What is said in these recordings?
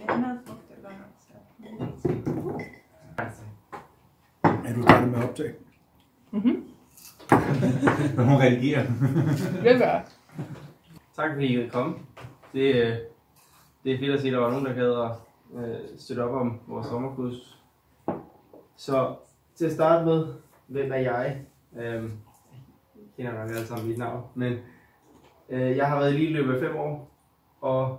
andet frugt eller noget. Er du startet med at optage? Hvad hun redigerer. Det gør. Tak fordi I ville komme. Det er fedt at se, at der var nogen, der gad at støtte op om vores sommerkursus. Så til at starte med, hvem er jeg? Jeg kender nok alle sammen mit navn, men jeg har været eliteløber i 5 år, og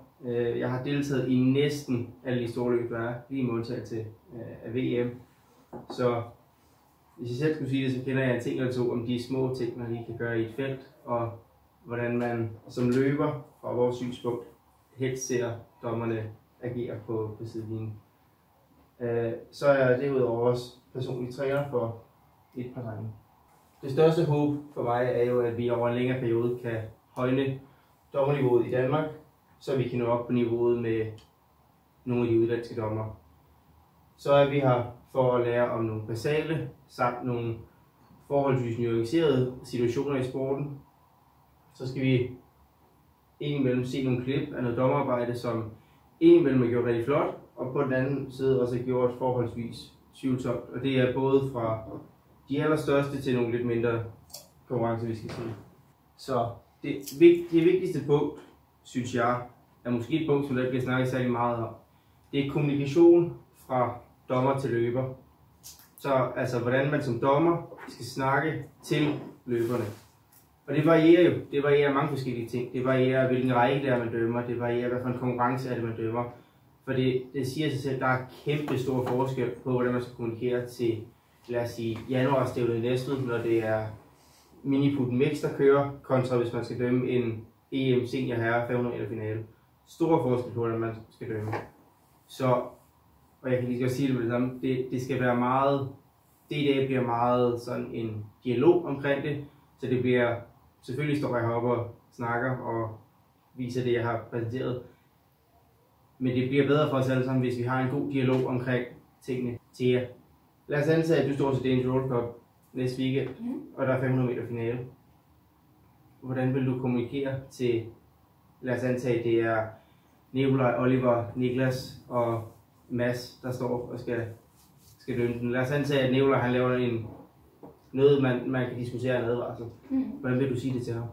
jeg har deltaget i næsten alle de store løb, der er, lige med undtagelse af VM. Så hvis jeg selv skulle sige det, så kender jeg en ting eller to om de små ting, man lige kan gøre i et felt, og hvordan man som løber fra vores synspunkt helst ser dommerne agere på sidelinjen. Så er jeg derudover også personlig træner for et par drenge. Det største håb for mig er jo, at vi over en længere periode kan højne dommerniveauet i Danmark, så vi kan nå op på niveauet med nogle af de udlandske dommere. Så er vi her for at lære om nogle basale samt nogle forholdsvis nuancerede situationer i sporten. Så skal vi indimellem se nogle klip af noget dommerarbejde, som indimellem er gjort rigtig flot, og på den anden side også er gjort forholdsvis tvivlsomt. Og det er både fra de allerstørste til nogle lidt mindre konkurrencer, vi skal se. Så det vigtigste punkt, synes jeg, er måske et punkt, som der bliver snakket særlig meget om. Det er kommunikation fra dommer til løber. Så altså, hvordan man som dommer skal snakke til løberne. Og det varierer jo. Det varierer mange forskellige ting. Det varierer, hvilken række det er, man dømmer. Det varierer, hvad for en konkurrence er det, man dømmer. For det siger sig selv, at der er kæmpe stor forskel på, hvordan man skal kommunikere til, lad os sige, januarstævnet i Næstved, når det er miniputen mix, der kører, kontra hvis man skal dømme en EM senior herre 500 meter finale. Stor forskel på, hvordan man skal dømme. Så, og jeg kan lige godt sige det med det samme, det skal være meget, det bliver meget sådan en dialog omkring det, så det bliver, selvfølgelig står jeg heroppe og snakker og viser det, jeg har præsenteret, men det bliver bedre for os alle sammen, hvis vi har en god dialog omkring tingene til jer. Lad os antage, at du står til Danish World Cup næste weekend, og der er 500 meter finale. Hvordan vil du kommunikere til, lad os antage, det er Nikolaj, Oliver, Niklas og Mads, der står og skal dømme den. Lad os antage, at Nikolaj han laver noget, man kan diskutere en advarsel. Hvordan vil du sige det til ham?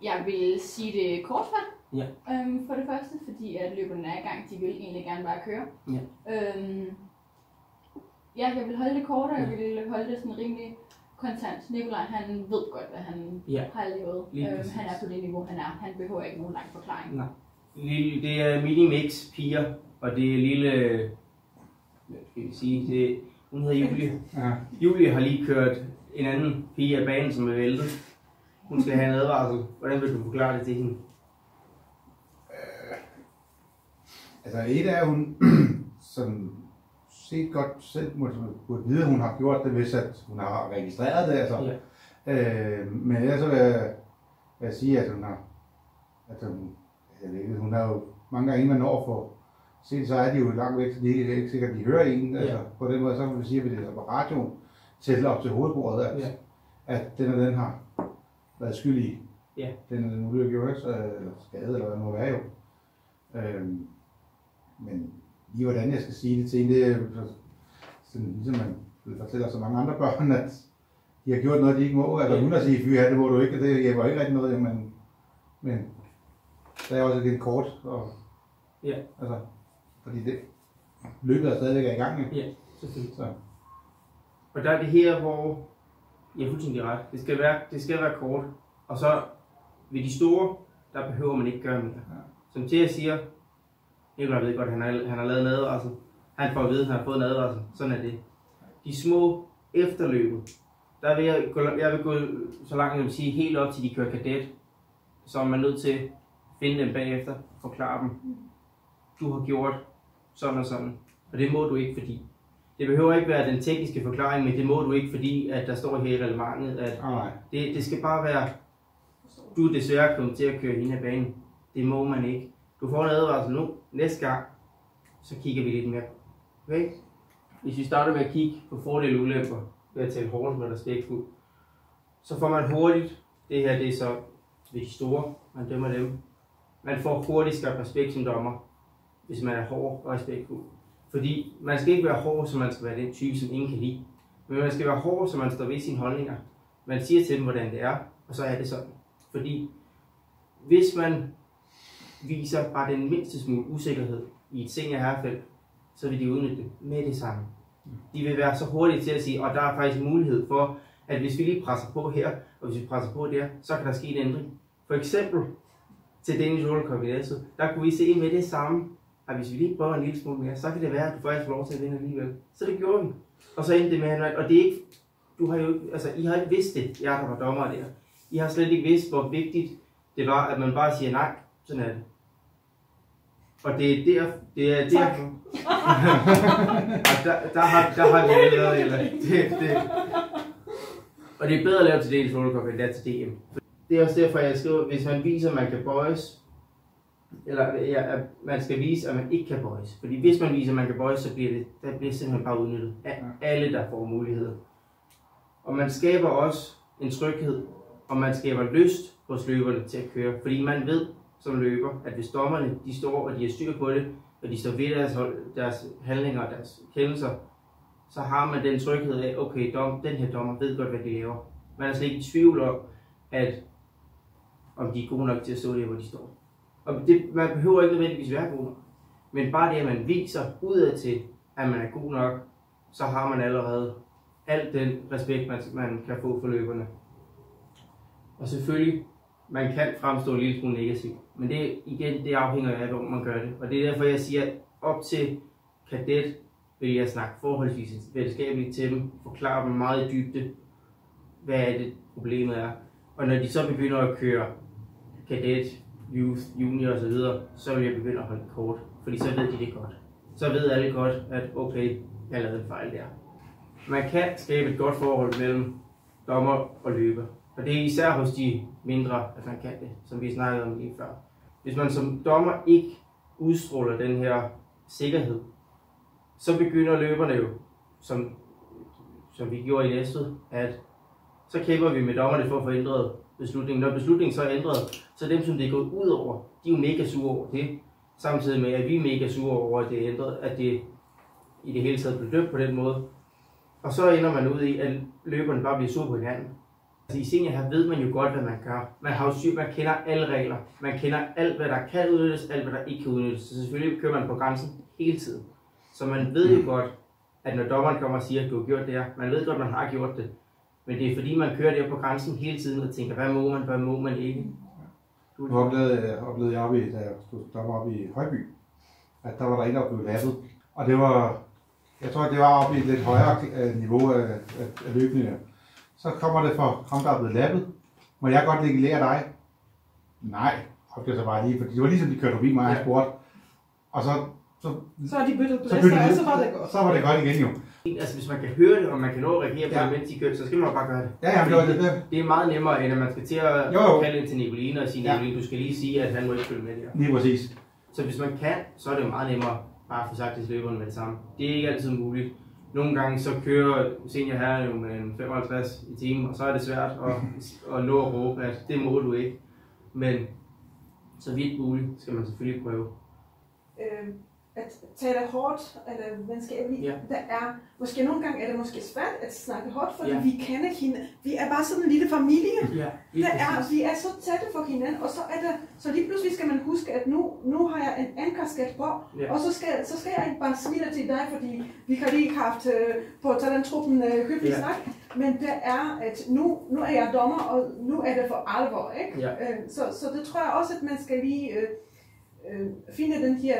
Jeg vil sige det kortfattet. Ja. For det første, fordi at løberne er i gang, de vil egentlig gerne bare køre. Ja. Jeg vil holde det kort, og jeg vil holde det sådan rimelig kontant. Nikolaj, han ved godt, hvad han har lavet. Han er på det niveau, han er. Han behøver ikke nogen lang forklaring. Nej. Det er mini-mix piger, og det er lille, hvad skal vi sige, hun hedder Julie. Ja. Julie har lige kørt en anden pige af banen, som er væltet. Hun skal have en advarsel. Hvordan vil du forklare det til hende? Altså et er hun sådan set godt selv burde vide, at hun har gjort det, hvis at hun har registreret det. Altså. Ja. Men ellers så vil jeg sige, at hun har, hun har jo mange gange, inden man når for set, så er de jo langt væk, så det er ikke sikkert, at de hører en. Altså, på den måde, så vil vi sige, at det er på radioen tæller op til hovedbordet, at den har været skyld i den ulykke, eller skade, eller hvad det må være jo. Men lige hvordan jeg skal sige det til en, det er sådan, ligesom man vil fortælle så mange andre børn, at de har gjort noget, de ikke må, eller hun har sagt, fy her, det må du ikke, det hjælper ikke rigtig noget, men der er også lidt kort, og altså, fordi det løbet er stadigvæk i gang. Ja, selvfølgelig. Så. Og der er det her, hvor jeg er fuldstændig ret. Det skal være kort, og så ved de store, der behøver man ikke gøre mere. Ja. Som Thea siger, Nikolaj ved godt, han har lavet en advarsel. Han får at vide, at han har fået en advarsel. Sådan er det. De små efterløb, der vil jeg vil gå så langt, jeg vil sige, helt op til de kører kadet. Så er man nødt til at finde dem bagefter, forklare dem. Du har gjort sådan og sådan, og det må du ikke, fordi. Det behøver ikke være den tekniske forklaring, men det må du ikke, fordi at der står her i reglementet, at det skal bare være, du er desværre kommet til at køre hende af banen. Det må man ikke. Du får en advarsel nu. Næste gang, så kigger vi lidt mere. Okay? Hvis vi starter med at kigge på fordele og ulemper, ved at tale hårdt med respektfuldt, så får man hurtigt, det her det er så ved de store, man dømmer dem. man får hurtigt skabt respekt som dommer, hvis man er hård og respektfuld. Fordi man skal ikke være hård, så man skal være den type, som ingen kan lide. Men man skal være hård, så man står ved sine holdninger. Man siger til dem, hvordan det er, og så er det sådan. Fordi hvis man viser bare den mindste smule usikkerhed i et seniorherrefelt, så vil de udnytte det med det samme. De vil være så hurtige til at sige, og der er faktisk mulighed for, at hvis vi lige presser på her, og hvis vi presser på der, så kan der ske en ændring. For eksempel til Danish World Cup i Næstved, der kunne vi se med det samme, at hvis vi lige prøver en lille smule mere, så kan det være, at du faktisk får lov til at vinde alligevel. Så det gjorde vi. Og så endte det med, og det er ikke, du har jo, altså I har ikke vidst det, jeg der var dommer der. I har slet ikke vidst, hvor vigtigt det var, at man bare siger nej, sådan er det. Og det er derfor. der har vi lavet, eller det. Og det er bedre at lave til Danish World Cup, end det er til DM. Det er også derfor, jeg skriver, hvis man viser, at man kan bøjes, eller ja, at man skal vise, at man ikke kan bøjes. Fordi hvis man viser, at man kan bøjes, så bliver det simpelthen bare udnyttet af alle, der får muligheder. Og man skaber også en tryghed, og man skaber lyst hos løberne til at køre. Fordi man ved som løber, at hvis dommerne de står, og de har styr på det, og de står ved deres handlinger og deres kendelser, så har man den tryghed af, okay, den her dommer ved godt, hvad de laver. Man er slet ikke i tvivl om de er gode nok til at stå der, hvor de står. Og man behøver ikke nødvendigvis være god nok. Men bare det, at man viser udad til, at man er god nok, så har man allerede al den respekt, man kan få for løberne. Og selvfølgelig, man kan fremstå en lille smule negativt. Men det afhænger af, hvor man gør det. Og det er derfor, jeg siger, at op til kadet vil jeg snakke forholdsvis venskabeligt til dem, forklare dem meget i dybde, hvad er det problemet er. Og når de så begynder at køre kadet, youth, junior osv., så vil jeg begynde at holde det kort, fordi så ved de det godt. Så ved alle godt, at okay, jeg lavede en fejl der. Man kan skabe et godt forhold mellem dommer og løber. Og det er især hos de mindre, at man kan det, som vi snakkede om lige før. Hvis man som dommer ikke udstråler den her sikkerhed, så begynder løberne jo, som vi gjorde i Næstved, at så kæmper vi med dommerne for at få ændret beslutningen. Når beslutningen så er ændret, så dem, som det er gået ud over, de er jo mega sure over det. Samtidig med, at vi er mega sure over, at det er ændret, at det i det hele taget blev dømt på den måde. Og så ender man ud i, at løberne bare bliver sure på hinanden. Altså i senior her ved man jo godt, hvad man gør. Man kender alle regler. Man kender alt, hvad der kan udnyttes, alt, hvad der ikke kan udnyttes. Så selvfølgelig kører man på grænsen hele tiden. Så man ved jo godt, at når dommeren kommer og siger, at du har gjort det her, man ved godt, at man har gjort det. Men det er fordi, man kører der på grænsen hele tiden og tænker, hvad må man ikke? Nu oplevede jeg, da jeg stod dommer oppe i Højby, at der var der en, der blev lappet. Og det var, jeg tror, det var oppe i et lidt højere niveau af løbende. Så kommer det fra ham, der er blevet lappet. Må jeg godt lære dig? Nej, og det så bare lige, fordi det var ligesom, de kørte forbi mig og spurgte. Og så er de byttet blæster, og så var det godt. Så var det godt igen jo. Altså hvis man kan høre det, og man kan nå at reagere på det, mens de kører, så skal man bare gøre det. Ja, det er meget nemmere, end at man skal til at kalde ind til Nicoline og sige, Nicoline, du skal lige sige, at han må ikke følge med der. Lige præcis. Så hvis man kan, så er det jo meget nemmere bare at få sagt til løberne med det samme. Det er ikke altid muligt. Nogle gange så kører senior herre jo med en 55 i timen, og så er det svært at nå at råbe, at det må du ikke. Men så vidt muligt skal man selvfølgelig prøve. At tale hårdt eller venskabeligt, der er måske nogle gange er det måske svært at snakke hårdt, fordi vi kender hinanden. Vi er bare sådan en lille familie. Vi er så tætte for hinanden, og så lige pludselig skal man huske, at nu har jeg en ankerskat på, og så skal jeg ikke bare smile til dig, fordi vi har lige haft på talentruppen hyggelig snak, men det er, at nu er jeg dommer, og nu er det for alvor, ikke? Så det tror jeg også, at man skal lige finde den her.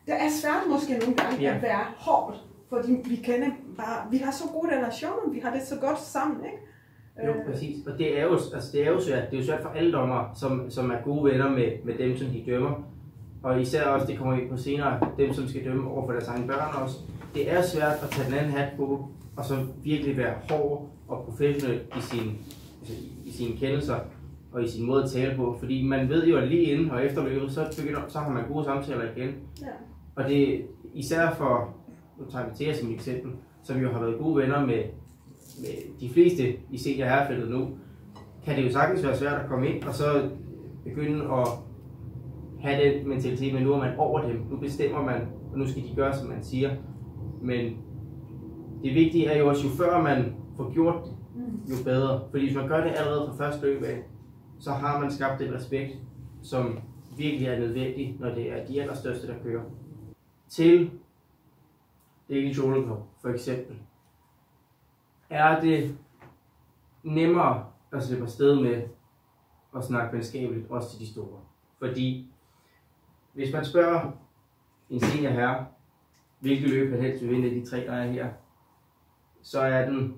Det er svært måske nogle gange at være hårdt, fordi vi har så gode relationer, vi har det så godt sammen, ikke? Jo, præcis. Og det er jo svært. Det er jo svært for alle dommere, som er gode venner med dem, som de dømmer. Og især også, det kommer ind på senere, dem, som skal dømme over for deres egne børn også. Det er svært at tage den anden hat på, og så virkelig være hård og professionel i sine kendelser og i sin måde at tale på. Fordi man ved jo, at lige inden og efter løbet, så har man gode samtaler igen. Og det er især for, nu tager vi til jer som et eksempel, som jo har været gode venner med de fleste i senior herrefeltet nu, kan det jo sagtens være svært at komme ind og så begynde at have den mentalitet, men nu er man over dem. Nu bestemmer man, og nu skal de gøre, som man siger. Men det vigtige er jo også, jo før man får gjort det, jo bedre. Fordi hvis man gør det allerede fra første løb af, så har man skabt den respekt, som virkelig er nødvendig, når det er de allerstørste, der kører. Til Danish Shoulder Cup for eksempel, er det nemmere at slippe afsted med at snakke venskabeligt, også til de store. Fordi hvis man spørger en senior herre, hvilke løb han helst vil vinde de 3, der er her, så er den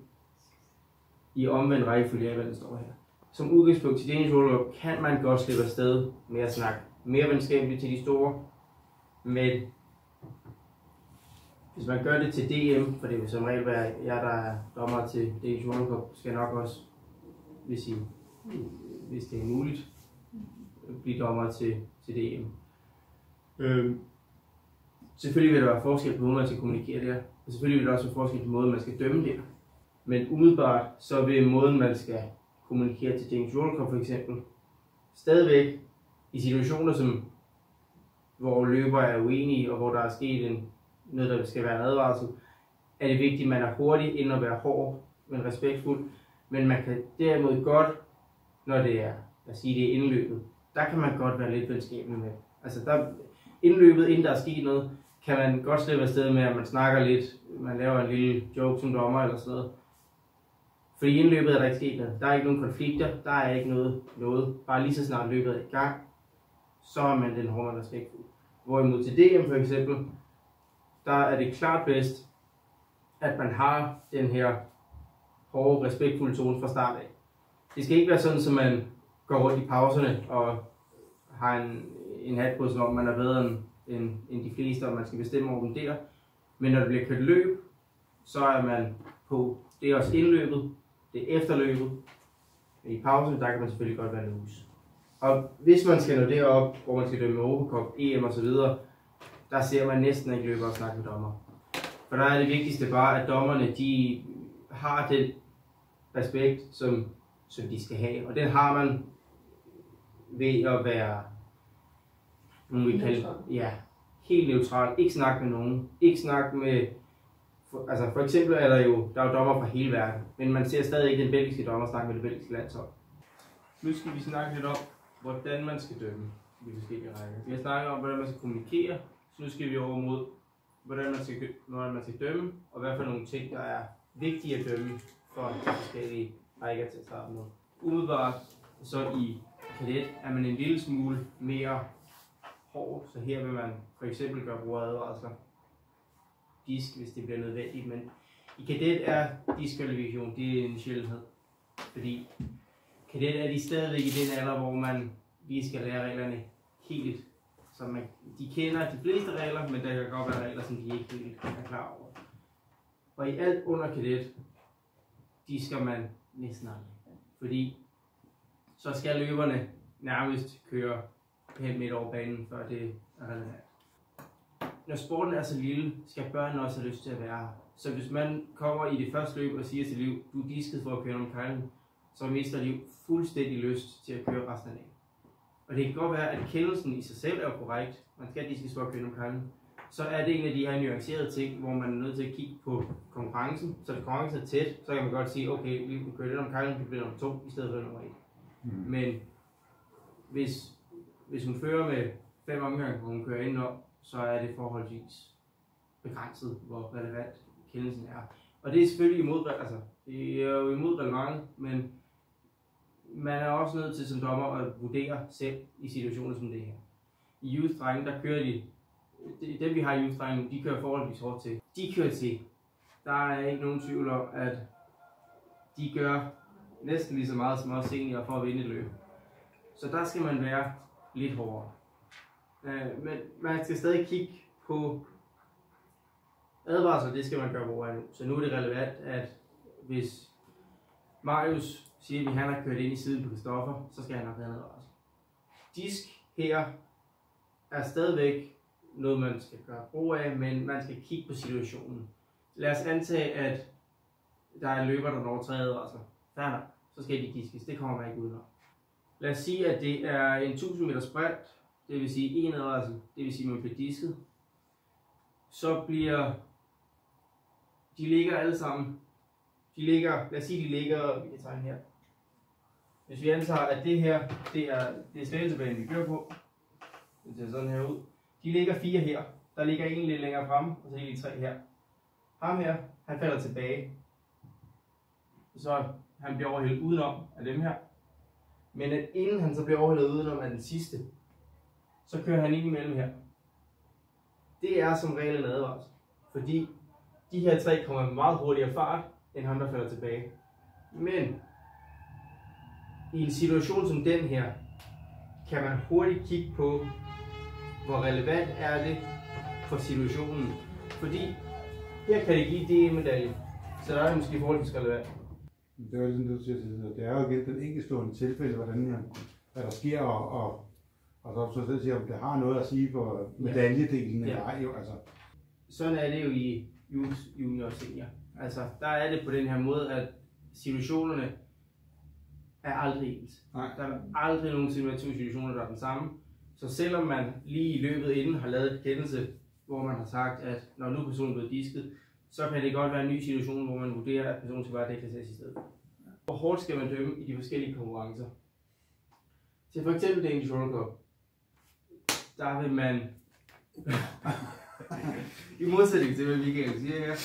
i omvendt rækkefølge af, hvad den står her. Som udgangspunkt til Danish Shoulder Cup kan man godt slippe afsted med at snakke mere venskabeligt til de store, men hvis man gør det til DM, for det vil som regel være jer, der er dommer til Danish Shoulder Cup, skal nok også, hvis det er muligt, blive dommer til DM. Selvfølgelig vil der være forskel på, måden man skal kommunikere der, og selvfølgelig vil der også være forskel på, måden man skal dømme der. Men umiddelbart, så vil måden man skal kommunikere til Danish Shoulder Cup for eksempel, stadigvæk i situationer, hvor løbere er uenige, og hvor der er sket noget, der skal være en advarsel, er det vigtigt, at man er hurtig, inden at være hård, men respektfuld. Men man kan derimod godt, når det er, det er indløbet, der kan man godt være lidt venskabelig med. Altså der, indløbet, inden der er sket noget, kan man godt slippe afsted med, at man snakker lidt, man laver en lille joke som dommer eller sådan noget. Fordi indløbet er der ikke sket noget. Der er ikke nogen konflikter, der er ikke noget. Bare lige så snart løbet er i gang, så er man den hårde respektfuld. Hvorimod til DM for eksempel, der er det klart bedst, at man har den her hårde, respektfulde tone fra start af. Det skal ikke være sådan, at man går rundt i pauserne og har en hat på, som om man er bedre end de fleste, og man skal bestemme over dem der. Men når det bliver kørt løb, så er man på, det er også indløbet, det er efterløbet. I pausen, der kan man selvfølgelig godt være loose. Og hvis man skal nå derop, hvor man skal dømme Europacup, EM osv., der ser man næsten ikke løbere og snakke med dommer. For der er det vigtigste bare, at dommerne de har den respekt, som de skal have. Og den har man ved at være helt neutral. Ikke snakke med nogen. Ikke snakke med... for eksempel er der er jo dommer fra hele verden, men man ser stadig ikke den belgiske dommer snakke med det belgiske landshold. Nu skal vi snakke lidt om, hvordan man skal dømme i de forskellige rækker. Vi har snakket om, hvordan man skal kommunikere, så nu skal vi over mod, hvordan man skal dømme, og hvad for nogle ting, der er vigtige at dømme for de forskellige rækker til at starte med. Umiddelbart så i kadet er man en lille smule mere hård, så her vil man for eksempel gøre brug af advarsler. Disk, hvis det bliver nødvendigt, men i kadet er diskvalifikation, det er en sjældenhed. Fordi kadet er de stadigvæk i den alder, hvor man lige skal lære reglerne helt. Så de kender de fleste regler, men der kan godt være regler, som de ikke helt er klar over. Og i alt under kadet, de skal man næsten aldrig. Fordi så skal løberne nærmest køre pænt midt over banen, før det er relevant. Når sporten er så lille, skal børnene også have lyst til at være her. Så hvis man kommer i det første løb og siger til Liv, du er disket for at køre om kejlen, så mister Liv fuldstændig lyst til at køre resten af dagen. Og det kan godt være, at kendelsen i sig selv er korrekt, man skal diskes for at køre om kejlen, så er det en af de her nuancerede ting, hvor man er nødt til at kigge på konkurrencen. Så hvis konkurrencen er tæt, så kan man godt sige, okay, vi kører lidt om kejlen, vi bliver nummer 2 i stedet for nummer 1. Men hvis hun fører med 5 omgange, hvor hun kører indenom, så er det forholdsvis begrænset, hvor relevant kendelsen er. Og det er selvfølgelig det er jo imod reglementet, men man er også nødt til som dommer at vurdere selv i situationer som det her. I youth-drengen, der kører dem vi har i youth-drengen, de kører forholdsvis hårdt til. De kører til. Der er ikke nogen tvivl om, at de gør næsten lige så meget som også seniorer for at vinde et løb. Så der skal man være lidt hårdere. Men man skal stadig kigge på advarsler, det skal man gøre brug af nu. Så nu er det relevant, at hvis Marius siger, at han har kørt ind i siden på Christoffer, så skal han nok have en advarsel. Disk her er stadigvæk noget, man skal gøre brug af, men man skal kigge på situationen. Lad os antage, at der er en løber, der når 3 advarsler. Færdig, så skal de diskes. Det kommer man ikke udenom. Lad os sige, at det er en 1000 meter sprint. det vil sige en advarsel, det vil sige, at man bliver disket, så bliver, de ligger alle sammen, lad os sige, de ligger, vi kan tegne her. Hvis vi antager, at det her, det er svævelsebanen, vi kører på, det ser sådan her ud. De ligger 4 her, der ligger en lidt længere fremme, og så ligger de 3 her. Ham her, han falder tilbage, så han bliver overhældet udenom af dem her. Men at inden han så bliver overhældet udenom af den sidste, så kører han ind imellem her. Det er som regel en advarsel, fordi de her 3 kommer med meget hurtigere fart, end ham der falder tilbage. Men i en situation som den her, kan man hurtigt kigge på, hvor relevant er det for situationen. Fordi her kan det give DM-medalje, så der er det måske forholdsvis relevant. Det er jo ligesom det, det er jo igen den enkeltstående tilfælde, hvad der sker, og så selv siger, om det har noget at sige for medaljedelen eller ej. Jo, altså. Sådan er det jo i junior og senior. Altså, der er det på den her måde, at situationerne er aldrig ens. Der er aldrig nogensinde været 2 situationer, der er den samme. Så selvom man lige i løbet inden har lavet et kendelse, hvor man har sagt, at når nu personen er blevet disket, så kan det godt være en ny situation, hvor man vurderer, at personen skal bare deklasseres i stedet. Hvor hårdt skal man dømme i de forskellige konkurrencer? Til for eksempel Danish Roller Cup, der vil man, i modsætning til hvad Michael siger her,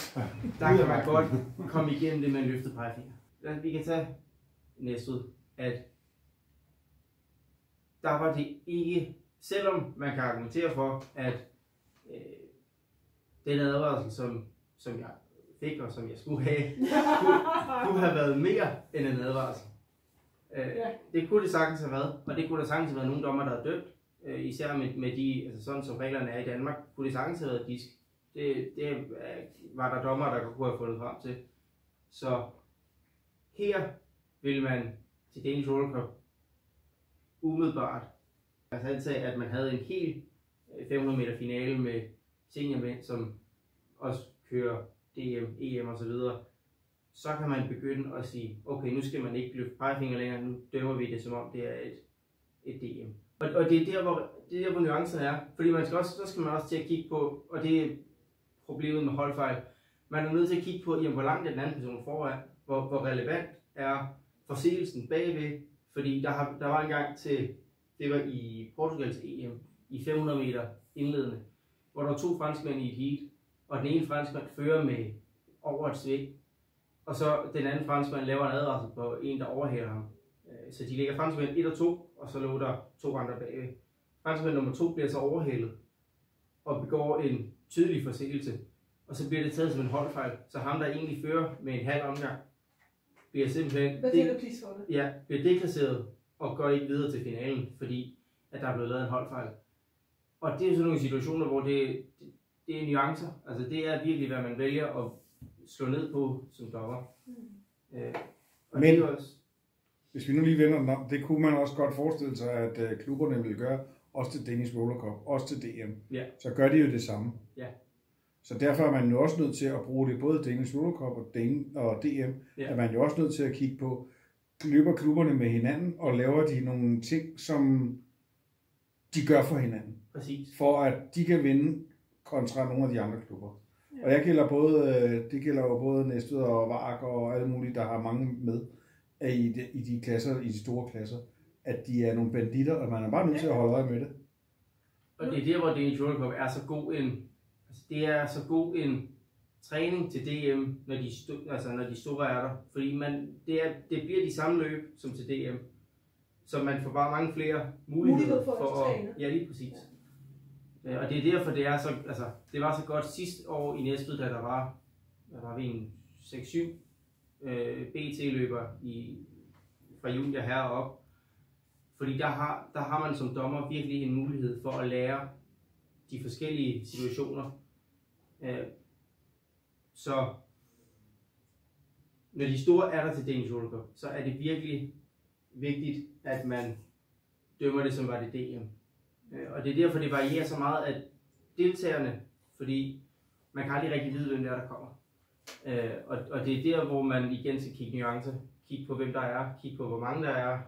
der kan man godt komme igennem det med en løftet pegefinger. Vi kan tage Næstved, at der var det ikke, selvom man kan argumentere for, at den advarsel, som jeg fik, og som jeg skulle have, kunne have været mere end en advarsel. Det kunne det sagtens have været, og det kunne der sagtens have været nogle dommer, der er dømt, især med de, altså sådan som reglerne er i Danmark, kunne det sagtens have været disk. Det var der dommer, der kunne have fundet frem til. Så her vil man til Danish Roller Cup umiddelbart altså antage, at man havde en helt 500 meter finale med seniormænd, som også kører DM, EM og så videre, så kan man begynde at sige, okay, nu skal man ikke løfte pegefinger længere, nu dømmer vi det som om det er et DM. Og det er der, hvor nuancen er, fordi så skal man også til at kigge på, og det er problemet med holdfejl, man er nødt til at kigge på, jamen, hvor langt er den anden person foran, hvor relevant er forseelsen bagved, fordi der var en gang til, det var i Portugals EM, i 500 meter indledende, hvor der var 2 franskmænd i et heat, og den ene franskmand fører med over et sving, og så den anden franskmand laver en advarsel på en, der overhælder ham. Så de ligger franskmænd 1 og 2, og så lå der 2 andre bagved. Franskmand nummer 2 bliver så overhældet, og begår en tydelig forseelse, og så bliver det taget som en holdfejl, så ham, der egentlig fører med en halv omgang, bliver simpelthen bliver deklasseret og går ikke videre til finalen, fordi at der er blevet lavet en holdfejl. Og det er sådan nogle situationer, hvor det er nuancer. Altså det er virkelig, hvad man vælger at slå ned på som dommer. Men det også, hvis vi nu lige vender den om, det kunne man også godt forestille sig, at klubberne vil gøre, også til Danish Roller Cup, også til DM. Ja. Så gør de jo det samme. Ja. Så derfor er man jo også nødt til at bruge det, både Danish Roller Cup og DM, er man jo også nødt til at kigge på, løber klubberne med hinanden, og laver de nogle ting, som de gør for hinanden. Præcis. For at de kan vinde kontra nogle af de andre klubber. Ja. Og det gælder jo både Næstved og Vark og alle mulige, der har mange med i de klasser, i de store klasser, at de er nogle banditter, og man er bare nødt til at holde øje med det. Og det er der, hvor Danish Roller Cup er så god en træning til DM, når de store er der. Fordi det bliver de samme løb som til DM. Så man får bare mange flere muligheder for at træne. Ja, lige præcis. Og det er derfor, det var så godt sidste år i Næstved, da der var vi en 6-7 BT-løber fra junior herop. Fordi der har man som dommer virkelig en mulighed for at lære de forskellige situationer. Så når de store er der til Danish Roller Cup, så er det virkelig vigtigt, at man dømmer det som var det DM. Og det er derfor, det varierer så meget, at deltagerne, fordi man kan aldrig rigtig vide, hvem der kommer. Og det er der, hvor man igen skal kigge nuancer, kigge på, hvem der er, kigge på, hvor mange der er,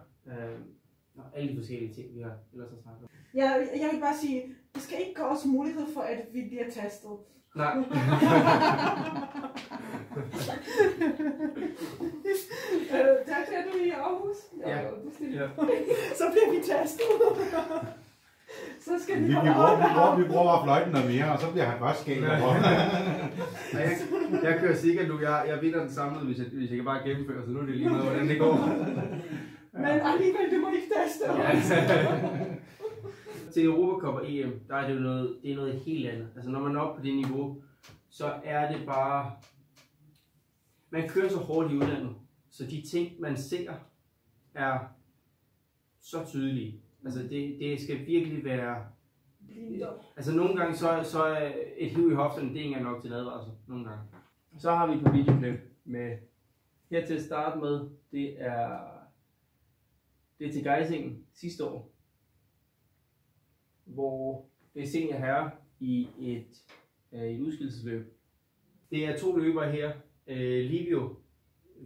og alle de forskellige ting, vi har ellers har snakket om. Jeg vil bare sige, det skal ikke gå os mulighed for, at vi bliver testet. Nej. Der er du i Aarhus. Ja. Så bliver vi testet. Så skal vi bruger bare fløjten noget mere, og så bliver han bare skægt. Jeg kører sikkert nu. Jeg vinder den samlede, hvis jeg kan bare gennemføre, så nu er det lige meget, hvordan det går. Men alligevel, det må ikke teste. Til Europacup og EM, der er det jo noget helt andet. Altså når man er oppe på det niveau, så er det bare... Man kører så hårdt i udlandet, så de ting, man ser, er så tydelige. Altså det skal virkelig være... Altså nogle gange så er et hiv i hofterne, det er ikke nok til en advarsel. Nogle gange. Så har vi et par videoklip med... Her til at starte med, det er til Geisingen sidste år, hvor det er senior herre i et udskillelsesløb. Det er 2 løbere her. Livio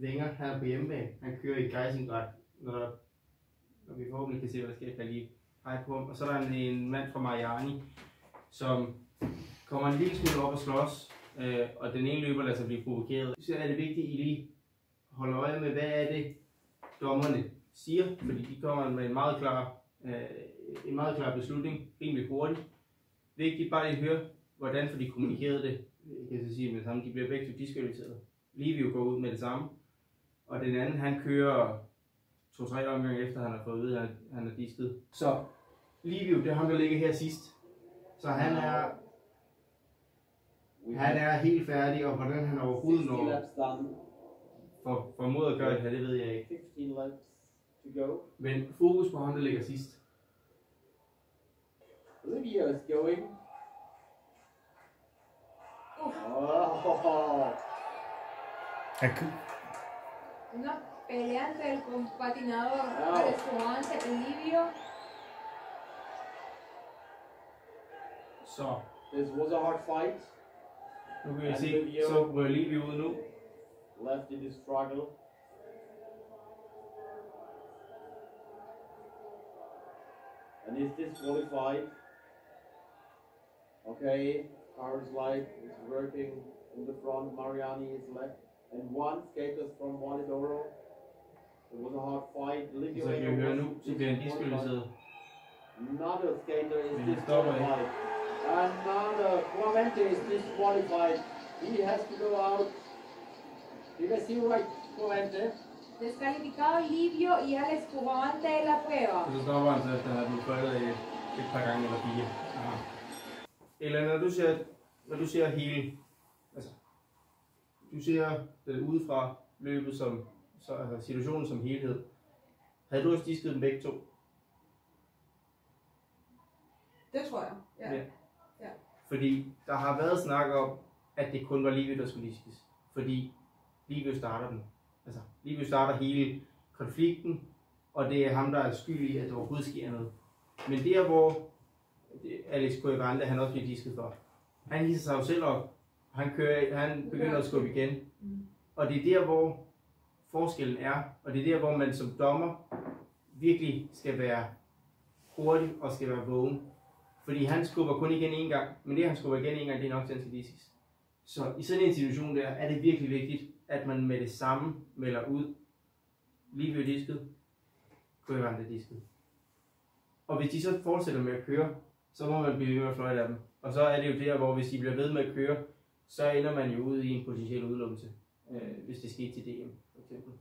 Wenger, han er på hjemmebane. Han kører i Geisinggrad, når vi forhåbentlig kan se, hvad der sker, kan lige pege på ham. Og så er der en mand fra Mariani, som kommer en lille smule op og slås, og den ene løber lader sig blive provokeret. Så er det vigtigt, at I lige holder øje med, hvad er det, dommerne siger, fordi de kommer med en meget klar beslutning, rimelig hurtigt. Vigtigt bare lige høre, hvordan får de kommunikeret det. Jeg kan så sige med det samme, de bliver begge diskvalificeret. Livio går ud med det samme, og den anden, han kører 2-3 omgange efter, han har fået at vide, at han er disket. Så Livio, det er ham, der ligger her sidst. Så han er helt færdig, og hvordan han overhovedet når for mod at gøre det her, det ved jeg ikke. 15 laps to go. Men fokus på ham, der ligger sidst. Livio is going. Una pelea entre el patinador Alessandro Livio. Så. This was a hard fight. Nu kan I se, så rører Livio ud nu. Left in the struggle. And is disqualified. Okay, Carlos Light is working in the front, Mariani is left. And one skater from Validoro. It was a hard fight. Livio så kan vi høre nu, så bliver han diskvalificeret. Another skater is disqualified. Another Clemente is disqualified. He has to go out. Did I see right, Clemente? Descalificado Livio y Alex Clemente de la prueba. Så stopper han så efter at have blevet fløjtet et par gange eller 4. Eller når du ser hele, altså du ser det udefra løbet som, altså situationen som helhed. Havde du også disket dem begge to? Det tror jeg, ja. Fordi der har været snak om, at det kun var Livio, der skulle diskes. Fordi Livio starter den. Altså, Livio starter hele konflikten, og det er ham, der er skyld i, at der overhovedet sker noget. Men der, hvor Alex Clemente, han også bliver disket for, han hisser sig jo selv op, han begynder at skubbe igen. Og det er der, hvor forskellen er, og det er der, hvor man som dommer virkelig skal være hurtig og skal være vågen. Fordi han skubber kun igen en gang, men det han skubber igen en gang, det er nok til, at han skal diskes. Så i sådan en situation der, er det virkelig vigtigt, at man med det samme melder ud, Livio disket, Clemente disket. Og hvis de så fortsætter med at køre, så må man blive ved med at fløjte af dem. Og så er det jo der, hvor hvis de bliver ved med at køre, så ender man jo ude i en potentiel udelukkelse, hvis det sker til DM for eksempel.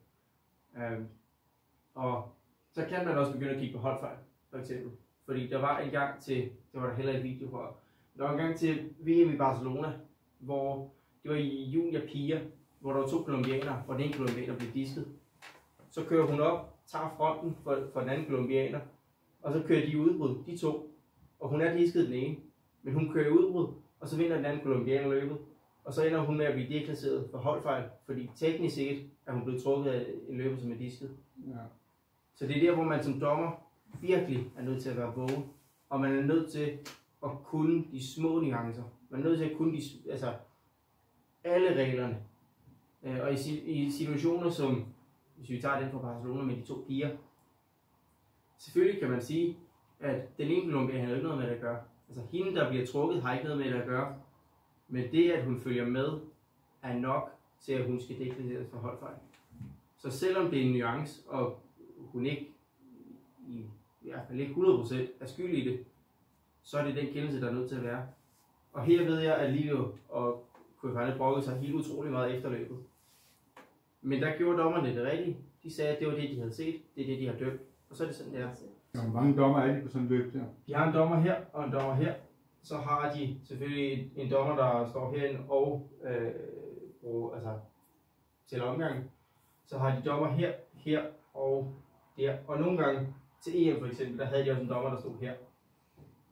Og så kan man også begynde at kigge på holdfejl, for eksempel. Fordi der var en gang til, det var der heller et video for, der var en gang til VM i Barcelona, hvor det var i junior piger, hvor der var 2 colombianere, og den ene colombianer blev disket. Så kører hun op, tager fronten for den anden colombianer, og så kører de udbrud, de 2. Og hun er disket den ene, men hun kører udbrud, og så vinder den anden colombianer løbet. Og så ender hun med at blive deklasseret for holdfejl, fordi teknisk set er hun blevet trukket af en løber, som er disket. Ja. Så det er der, hvor man som dommer virkelig er nødt til at være vågen, og man er nødt til at kunne de små nuancer. Man er nødt til at kunne alle reglerne. Og i situationer som, hvis vi tager den fra Barcelona med de 2 piger, selvfølgelig kan man sige, at den ene Colombia har ikke noget med det at gøre. Altså hende, der bliver trukket, har ikke noget med det at gøre. Men det, at hun følger med, er nok til, at hun skal deklarere for holdfejl. Så selvom det er en nuance, og hun ikke, i hvert fald ikke 100% er skyld i det, så er det den kendelse, der er nødt til at være. Og her ved jeg, at Livio og Koulibaly brokkede sig helt utrolig meget efter løbet. Men der gjorde dommerne det rigtigt. De sagde, at det var det, de havde set. Det er det, de har dømt. Og så er det sådan, det er. Hvor mange dommer er de på sådan en løb der? De har en dommer her og en dommer her. Så har de selvfølgelig en dommer, der står herinde og altså, til omgangen. Så har de dommer her, her og der. Og nogle gange til EM for eksempel, der havde de også en dommer, der stod her.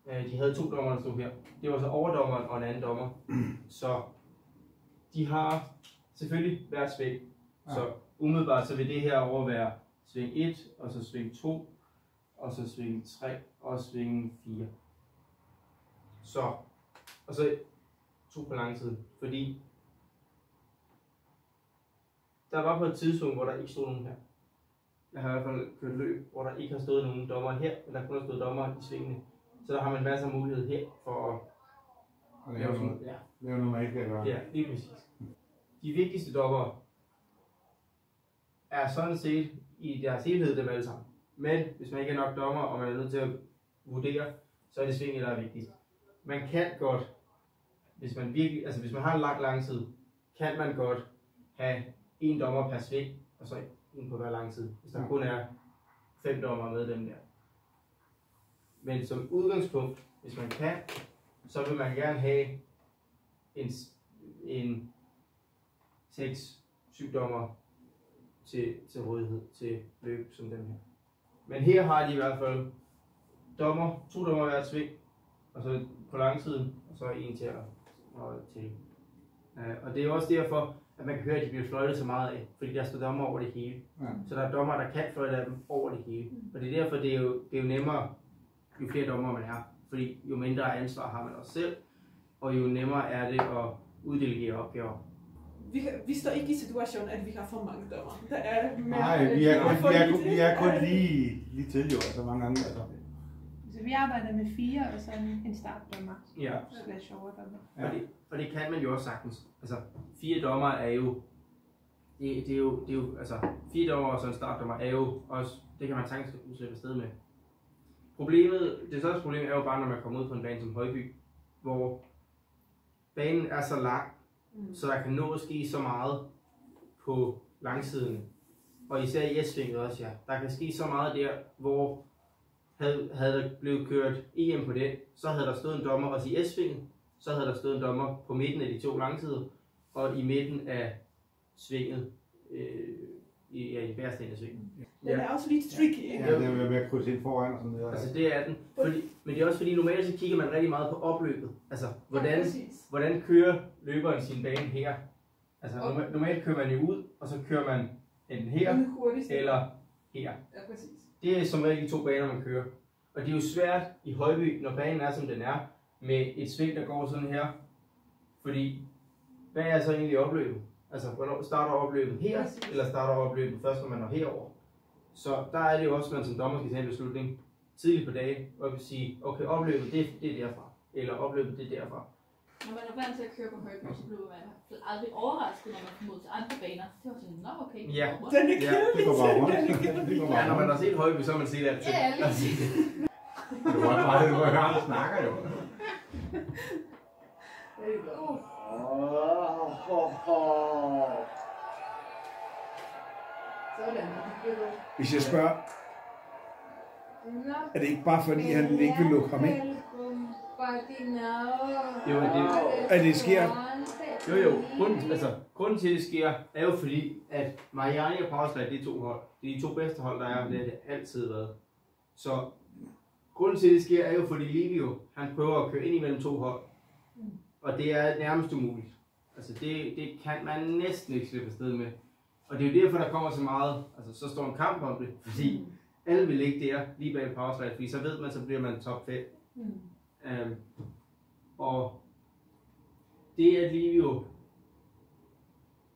De havde 2 dommer, der stod her. Det var så overdommeren og en anden dommer. Så de har selvfølgelig hvert sving. Ja. Så umiddelbart så vil det her over være sving 1, og så sving 2, og så sving 3, og sving 4. Så, og så 2 på lang tid, fordi der var på et tidspunkt, hvor der ikke stod nogen her. Jeg har i hvert fald kørt løb, hvor der ikke har stået nogen dommer her, men der kun har stået dommer i svingene. Så der har man masser af mulighed her for at lave noget, lave noget, man ikke kan gøre. Ja, lige præcis. De vigtigste dommer er sådan set i deres helhed dem alle sammen. Men hvis man ikke er nok dommer, og man er nødt til at vurdere, så er det svingene, der er vigtigst. Man kan godt, hvis man virkelig, altså hvis man har en lang tid, kan man godt have 1 dommer per sving, og så 1 på hver lang tid. Hvis der kun er 5 dommer med dem der. Men som udgangspunkt, hvis man kan, så vil man gerne have en 6-7 dommer til rådighed til løb som dem her. Men her har de i hvert fald 2 dommer hvert sving, og så på langsiden, og så 1 til at til. Og det er også derfor, at man kan høre, at de bliver fløjtet så meget af, fordi der står dommer over det hele. Ja. Så der er dommer, der kan fløjte af dem over det hele. Og det er derfor, det er jo nemmere, jo flere dommer man er. Fordi jo mindre ansvar har man også selv, og jo nemmere er det at uddelegere opgaver. Vi står ikke i situationen, at vi har for mange dommer. Der er mere, nej, vi er kun lige til jo, altså mange gange. Altså. Så vi arbejder med 4 og så en startdommer. Ja. Slash overdommer. Ja. Og det kan man jo også sagtens. Altså 4 dommer er jo, det er jo altså 4 dommer og så en startdommer er jo også, det kan man sagtens slippe afsted med. Det største problem er jo bare, når man kommer ud på en bane som Højby, hvor banen er så lang, så der kan nå at ske så meget på langsiden. Og især i S-svinget også, ja. Der kan ske så meget der, hvor havde der blevet kørt EM på det, så havde der stået en dommer også i S-svinget, så havde der stået en dommer på midten af de 2 langsider, og i midten af svinget, i bæreste af svinget. Den er også lidt tricky. Ja, det er med at krydse ind foran og sådan noget. Altså det er den. Men det er også fordi, normalt så kigger man rigtig meget på opløbet. Altså, hvordan kører løberen sin bane her? Altså, normalt kører man jo ud, og så kører man enten her, eller her. Ja, præcis. Det er som regel de 2 baner, man kører. Og det er jo svært i Højby, når banen er, som den er, med et sving, der går sådan her. Fordi, hvad er så egentlig opløbet? Altså, hvornår starter opløbet her, eller starter opløbet først, når man når herover? Så der er det jo også, at man som dommer skal tage en beslutning tidligt på dagen, og vil sige, okay, opløbet det er derfra, eller opløbet det er derfra. Når man er vant til at køre på Højby, så bliver man aldrig overrasket, når man kommer ud til andre baner. Det var sådan, nå okay. Ja, det går bare rundt. Ja, når man har set Højby, så har man set alt. Ja, lige. Det var bare det, hvor jeg snakker jo. Hvis jeg spørger, er det ikke bare fordi, han ikke vil lukke ham ind? Jo, det sker. Jo. Grunden til, at det sker, er jo fordi, at Mariani og Powerslide, det er 2 hold. Det er de 2 bedste hold, der er, det har det altid været. Så grunden til, at det sker, er jo fordi Livio, han prøver at køre ind imellem 2 hold. Og det er nærmest umuligt. Altså det kan man næsten ikke slippe afsted med. Og det er jo derfor, der kommer så meget, altså så står en kamp om det, fordi alle vil ligge der, lige bag Powerslide, fordi så ved man, så bliver man top 5. Og det at Livio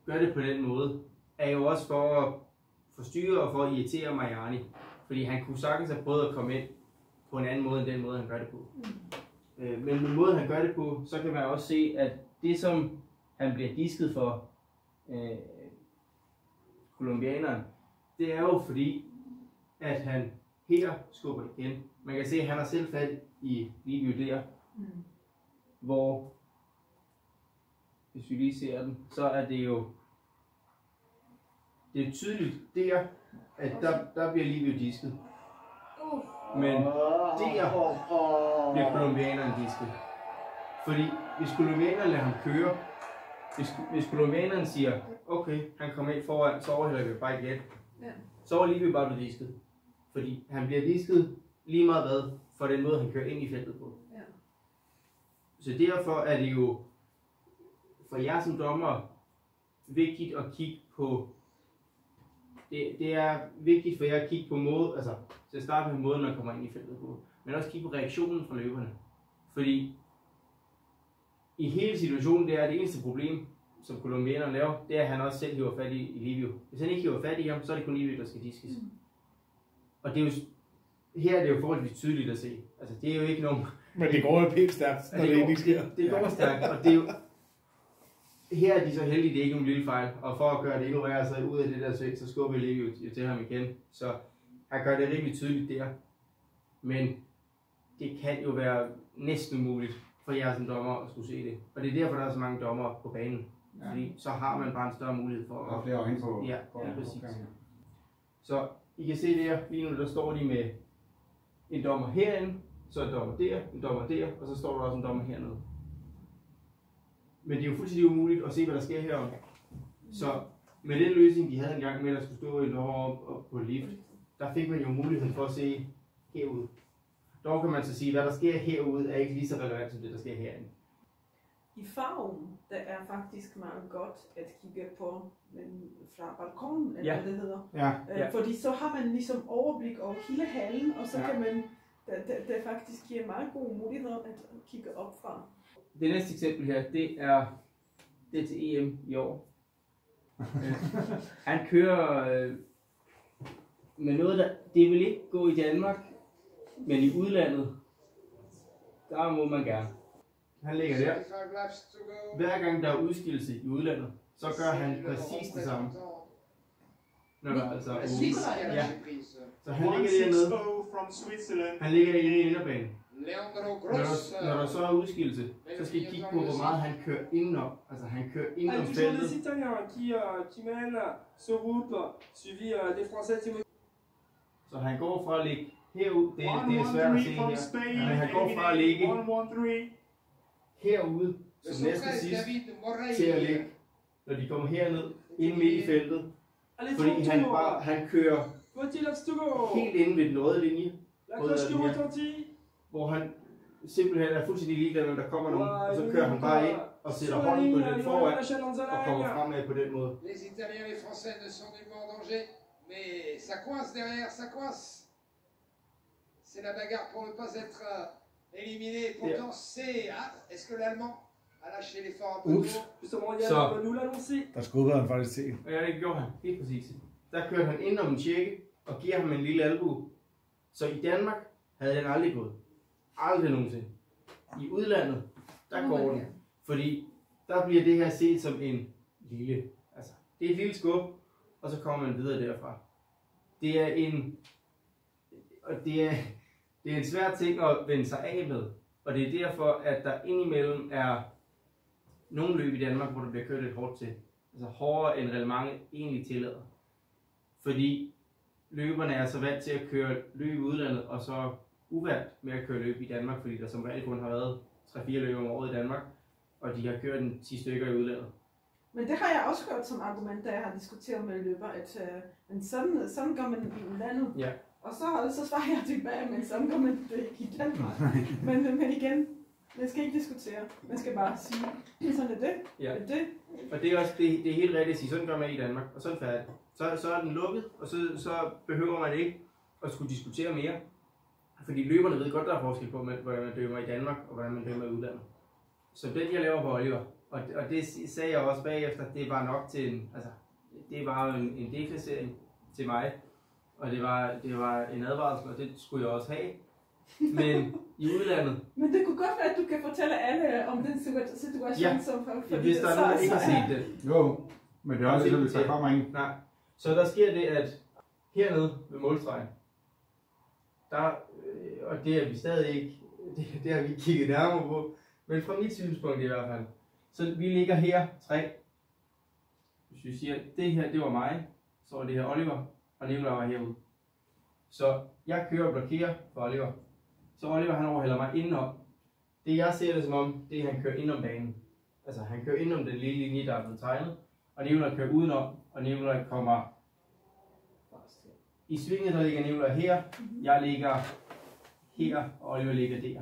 gør det på den måde, er jo også for at forstyrre og for at irritere Mariani. Fordi han kunne sagtens have prøvet at komme ind på en anden måde end den måde, han gør det på. Men med måden, han gør det på, så kan man også se, at det, som han bliver disket for colombianeren, det er jo fordi, at han her skubber igen. Man kan se, at han har selv fat i Livio der, hvor, hvis vi lige ser den, så er det jo, det er tydeligt der, at der bliver Livio disket. Men der bliver colombianeren disket. Fordi hvis colombianeren lader ham køre, hvis colombianeren siger, okay, han kommer ind foran, så overhælder vi bare igen. Så er Livio bare blevet disket. Fordi han bliver disket lige meget hvad, for den måde han kører ind i feltet på. Så derfor er det jo for jer som dommer vigtigt at kigge på, det er vigtigt for jer at kigge på måde, altså til at starte med måden man kommer ind i feltet på, men også kigge på reaktionen fra løberne. Fordi i hele situationen, det er det eneste problem, som colombianeren laver, det er at han også selv hiver fat i Livio. Hvis han ikke hiver fat i ham, så er det kun Livio, der skal diskes. Og det er jo, her er det jo forholdsvis tydeligt at se. Altså det er jo ikke nogen... Men det går jo pænt stærkt, når det ikke sker. Det går stærkt, og det er jo... Her er de så heldige, det er ikke nogen lille fejl, og for at gøre det endnu værre, så ud af det der sving, så skubber Livio til ham igen. Så han gør det rimelig tydeligt der. Men det kan jo være næsten umuligt for jer som dommer at skulle se det. Og det er derfor, der er så mange dommer på banen. Fordi så har man bare en større mulighed for at... Og flere øjne på. Ja, præcis. Så I kan se der, lige nu der står de med en dommer herinde, så en dommer der, og så står der også en dommer hernede. Men det er jo fuldstændig umuligt at se, hvad der sker herom. Så med den løsning, de havde engang med, at der skulle stå en dommer op på lift, der fik man jo muligheden for at se herude. Dog kan man så sige, at hvad der sker herude, er ikke lige så relevant som det, der sker herinde. I farven, der er faktisk meget godt at kigge på fra balkonen, eller hvad det hedder. Fordi så har man ligesom overblik over hele hallen, og så kan man, det faktisk giver meget gode muligheder at kigge op fra. Det næste eksempel her, det er til EM i år. Han kører med noget, det vil ikke gå i Danmark, men i udlandet, der må man gerne. Han ligger der. Hver gang der er udskillelse i udlandet, så gør han præcis det samme. Når der altså er Så han ligger dernede. Han ligger inde i inderbanen. Når der så er udskillelse, så skal I kigge på, hvor meget han kører indenom. Altså han kører indenom feltet. Så han går fra at ligge herud, det er svært at se her, men han går fra at ligge herude, som næsten sidst, til at ligge, når de kommer herned, ind midt i feltet, fordi han kører helt inde ved den røde linje, hvor han simpelthen er fuldstændig ligeglad, når der kommer nogen, og så kører han bare ind og sætter hånden på den foran, og kommer fremad på den måde. Les Italiens et les Français ne sont nullement en danger, mais ça coince derrière, ça coince. C'est la bagarre pour ne pas être éliminé. Pourtant, est-ce que l'Allemand a lâché l'effort un peu tôt? Der skubber han faktisk til. Ja, det gjorde han. Helt præcis. Der kørte han ind om en tjekke og giver ham en lille albue. Så i Danmark havde den aldrig gået. Aldrig nogensinde. I udlandet, der går den. Fordi der bliver det her set som en lille, altså det er et lille skub, og så kommer man videre derfra. Det er en svær ting at vende sig af med, og det er derfor, at der indimellem er nogle løb i Danmark, hvor der bliver kørt lidt hårdt til. Altså hårdere end reglementet egentlig tillader. Fordi løberne er så vant til at køre løb i udlandet, og så uvant med at køre løb i Danmark, fordi der som regel kun har været 3-4 løb om året i Danmark, og de har kørt 10 stykker i udlandet. Men det har jeg også hørt som argument, da jeg har diskuteret med løber, at men sådan gør man i landet. Ja. Og så svarer jeg tilbage, men sådan gør man det ikke i Danmark. men igen, man skal ikke diskutere. Man skal bare sige, sådan er det. Ja. Det er det. Og det er også det er helt rigtigt at sige, sådan gør man i Danmark, og så er det færdigt. Så er den lukket, og så behøver man ikke at skulle diskutere mere. Fordi løberne ved godt, der er forskel på, hvordan man dømmer i Danmark, og hvordan man dømmer i udlandet. Så den jeg laver på Oliver, og det sagde jeg også bagefter, det var nok til en, altså, det var en deklassering til mig. Og det var en advarsel, og det skulle jeg også have. Men i udlandet... Men det kunne godt være, at du kan fortælle alle om den situation, som folk... Ja, hvis der er nogen, der ikke har set det. Jo, men det er også hvis der kommer ingen. Nej. Så der sker det, at hernede ved målstregen, der, og det er vi stadig ikke, det har vi kigget nærmere på, men fra mit synspunkt i hvert fald, så vi ligger her 3. Hvis vi siger, det her, det var mig, så var det her Oliver, og Nikolaj var herude. Så jeg kører og blokerer for Oliver. Så Oliver han overhælder mig indenom. Det jeg ser det som om, det er at han kører indenom banen. Altså han kører indenom den lille linje, der er blevet tegnet, og Nikolaj kører udenom, og Nikolaj kommer i svinget, der ligger Nikolaj her, jeg ligger her, og Oliver ligger der.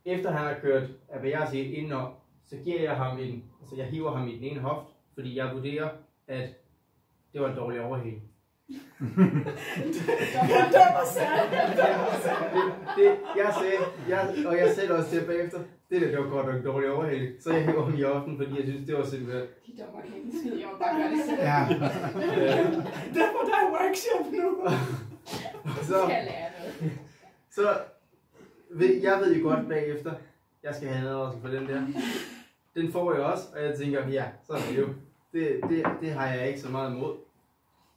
Efter han har kørt, af hvad jeg har set indenom, så giver jeg ham jeg hiver ham i den ene hoft, fordi jeg vurderer, at det var en dårlig overhældning. Jeg sagde også til bagefter, det var godt nok en dårlig overhældning, så jeg hiver ham i hoften, fordi jeg synes, det var simpelthen... De dommer kan ikke skide, jeg var bare gøre det selv. Ja. Derfor der er workshop nu. Så jeg ved jo godt bagefter, jeg skal have en advarsel for den der. Den får jeg også, og jeg tænker, ja, så er det jo. Det har jeg ikke så meget imod.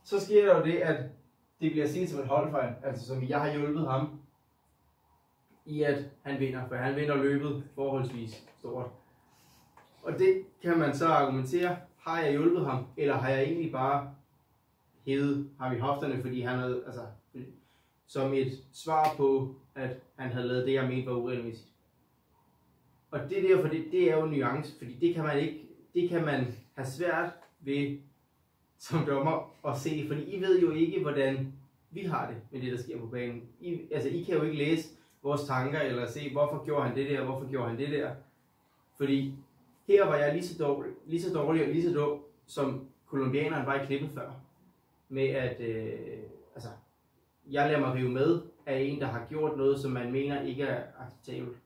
Så sker der jo det, at det bliver set som et holdfejl, altså som jeg har hjulpet ham i at han vinder, for han vinder løbet forholdsvis stort. Og det kan man så argumentere, har jeg hjulpet ham, eller har jeg egentlig bare hævet ham i hofterne, fordi han havde, altså, som et svar på, at han havde lavet det, jeg mente var uregelmæssigt. Og det derfor, det er jo en nuance, fordi det kan man have svært ved som dommer at se, fordi I ved jo ikke, hvordan vi har det med det, der sker på banen. I kan jo ikke læse vores tanker, eller se, hvorfor gjorde han det der, hvorfor gjorde han det der. Fordi her var jeg lige så dårlig og lige så dum, som kolumbianeren var i klippet før. Med at, jeg lader mig rive med af en, der har gjort noget, som man mener ikke er acceptabelt.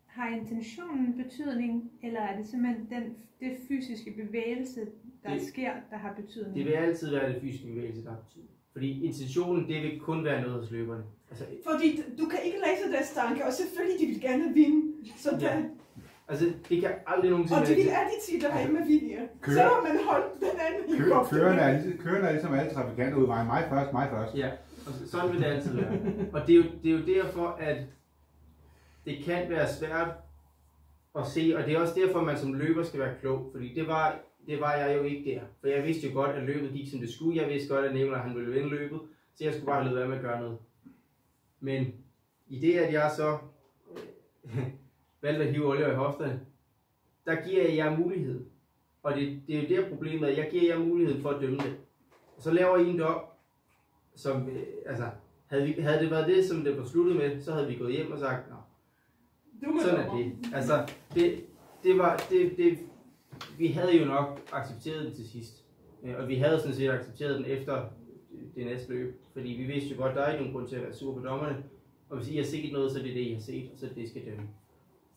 Har intentionen betydning, eller er det simpelthen det fysiske bevægelse, der sker, der har betydning? Det vil altid være det fysiske bevægelse, der har betydning. Fordi intentionen, det vil kun være noget hos løberne. Altså, fordi du kan ikke læse deres tanker, og selvfølgelig de vil gerne vinde. Så ja. Altså, det kan aldrig nogensinde... Og de vil altid sige, der er med vilje. Selvom man holdt den anden i kopten. Køren er ligesom alle trafikanter udvejen. Mig først. Ja, og sådan vil det altid være. Og det er jo derfor, at det kan være svært at se, og det er også derfor, man som løber skal være klog, fordi det var jeg jo ikke der. For jeg vidste jo godt, at løbet gik som det skulle. Jeg vidste godt, at Nikolaj han ville vinde løbet, så jeg skulle bare have være med at gøre noget. Men i det, at jeg så valgte at hive Oliver i hofterne, der giver jeg jer mulighed. Og det er jo det problemet, at jeg giver jer muligheden for at dømme det. Og så laver I en dom, som, havde det været det, som det var sluttet med, så havde vi gået hjem og sagt, nå, sådan er det. Altså, vi havde jo nok accepteret det til sidst. Og vi havde sådan set accepteret den efter det næste løb. Fordi vi vidste jo godt, der er ikke nogen grund til at være sur på dommerne. Og hvis I har set noget, så er det det, I har set, og så er det det, I skal dømme.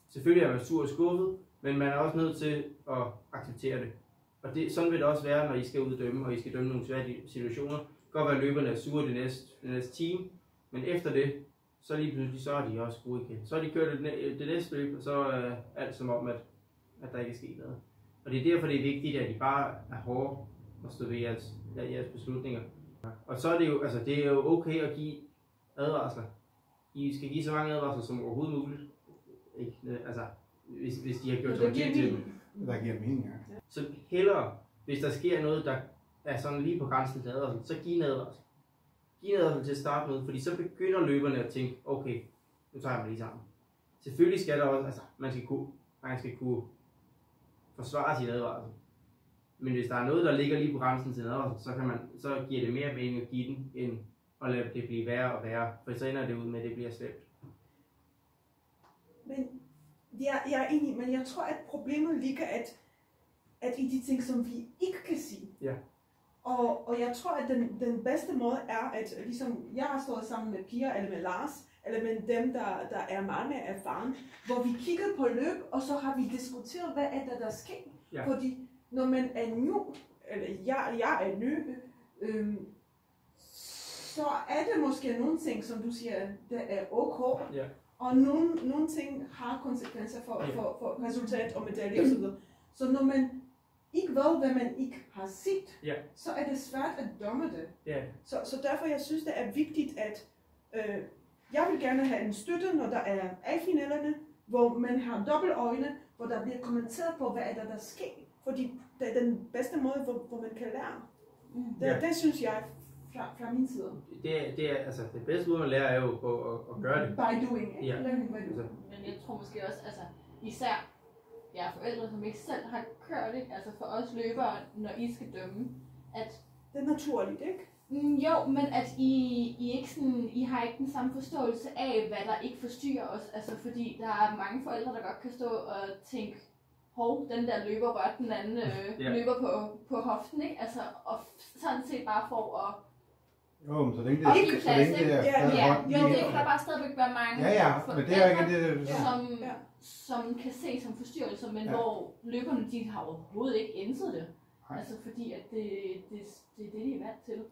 Selvfølgelig er man sur og skuffet, men man er også nødt til at acceptere det. Og sådan vil det også være, når I skal ud og dømme, og I skal dømme nogle svære situationer. Det kan godt være, at løberne er sure det næste team, men efter det, så lige pludselig, så er de også gode igen. Så har de kørt det næste løb, og så er alt som om, at der ikke er sket noget. Og det er derfor, det er vigtigt, at I bare er hårde og stå ved jeres beslutninger. Og så er det jo, det er jo okay at give advarsler. I skal give så mange advarsler som overhovedet muligt. Ikke? Altså, hvis de har gjort så meget til dem. Der giver mening, ja. Så hellere, hvis der sker noget, der er sådan lige på grænsen til advarsel, så giv en advarsel. Giv en advarsel til at starte med, fordi så begynder løberne at tænke, okay, nu tager jeg mig lige sammen. Selvfølgelig skal der også, man skal kunne forsvare sin advarsel. Men hvis der er noget, der ligger lige på grænsen til en advarsel, så giver det mere mening at give den, end at lade det blive værre og værre. For så ender det ud med, at det bliver slemt. Men jeg er enig, men jeg tror, at problemet ligger at i de ting, som vi ikke kan sige. Ja. Og jeg tror, at den bedste måde er, at ligesom jeg har stået sammen med Pia eller med Lars, eller med dem, der er meget mere erfaren, hvor vi kiggede på løb, og så har vi diskuteret, hvad er der sker. Ja. Fordi når man er ny, eller jeg er ny, så er det måske nogle ting, som du siger, der er ok, og nogle ting har konsekvenser for resultat og medalje osv. Så når man ikke ved, hvad man ikke har set, så er det svært at dømme det. Så derfor jeg synes, det er vigtigt, at jeg vil gerne have en støtte, når der er A-finalerne, hvor man har dobbelt øjne, hvor der bliver kommenteret på, hvad er der sker. Fordi det er den bedste måde, hvor man kan lære. Det synes jeg fra min side. Det er altså det bedste måde at lære er jo at gøre det. By doing, ikke? Learning by doing. Men jeg tror måske også, altså især jer forældre, som ikke selv har kørt det, altså for os løbere, når I skal dømme, at det er naturligt, ikke? Jo, men at I ikke sådan, I har ikke den samme forståelse af, hvad der ikke forstyrrer os, altså fordi der er mange forældre, der godt kan stå og tænke, hov, den der løber rørt, den anden løber på hoften, ikke? Altså, og sådan set bare for at jo, men så længe det er jo, det kan der bare stadigvæk være mange men det er ikke det, som kan se som forstyrrelser, men hvor løberne, de har overhovedet ikke indset det. Altså fordi, at det er det, de er vant til.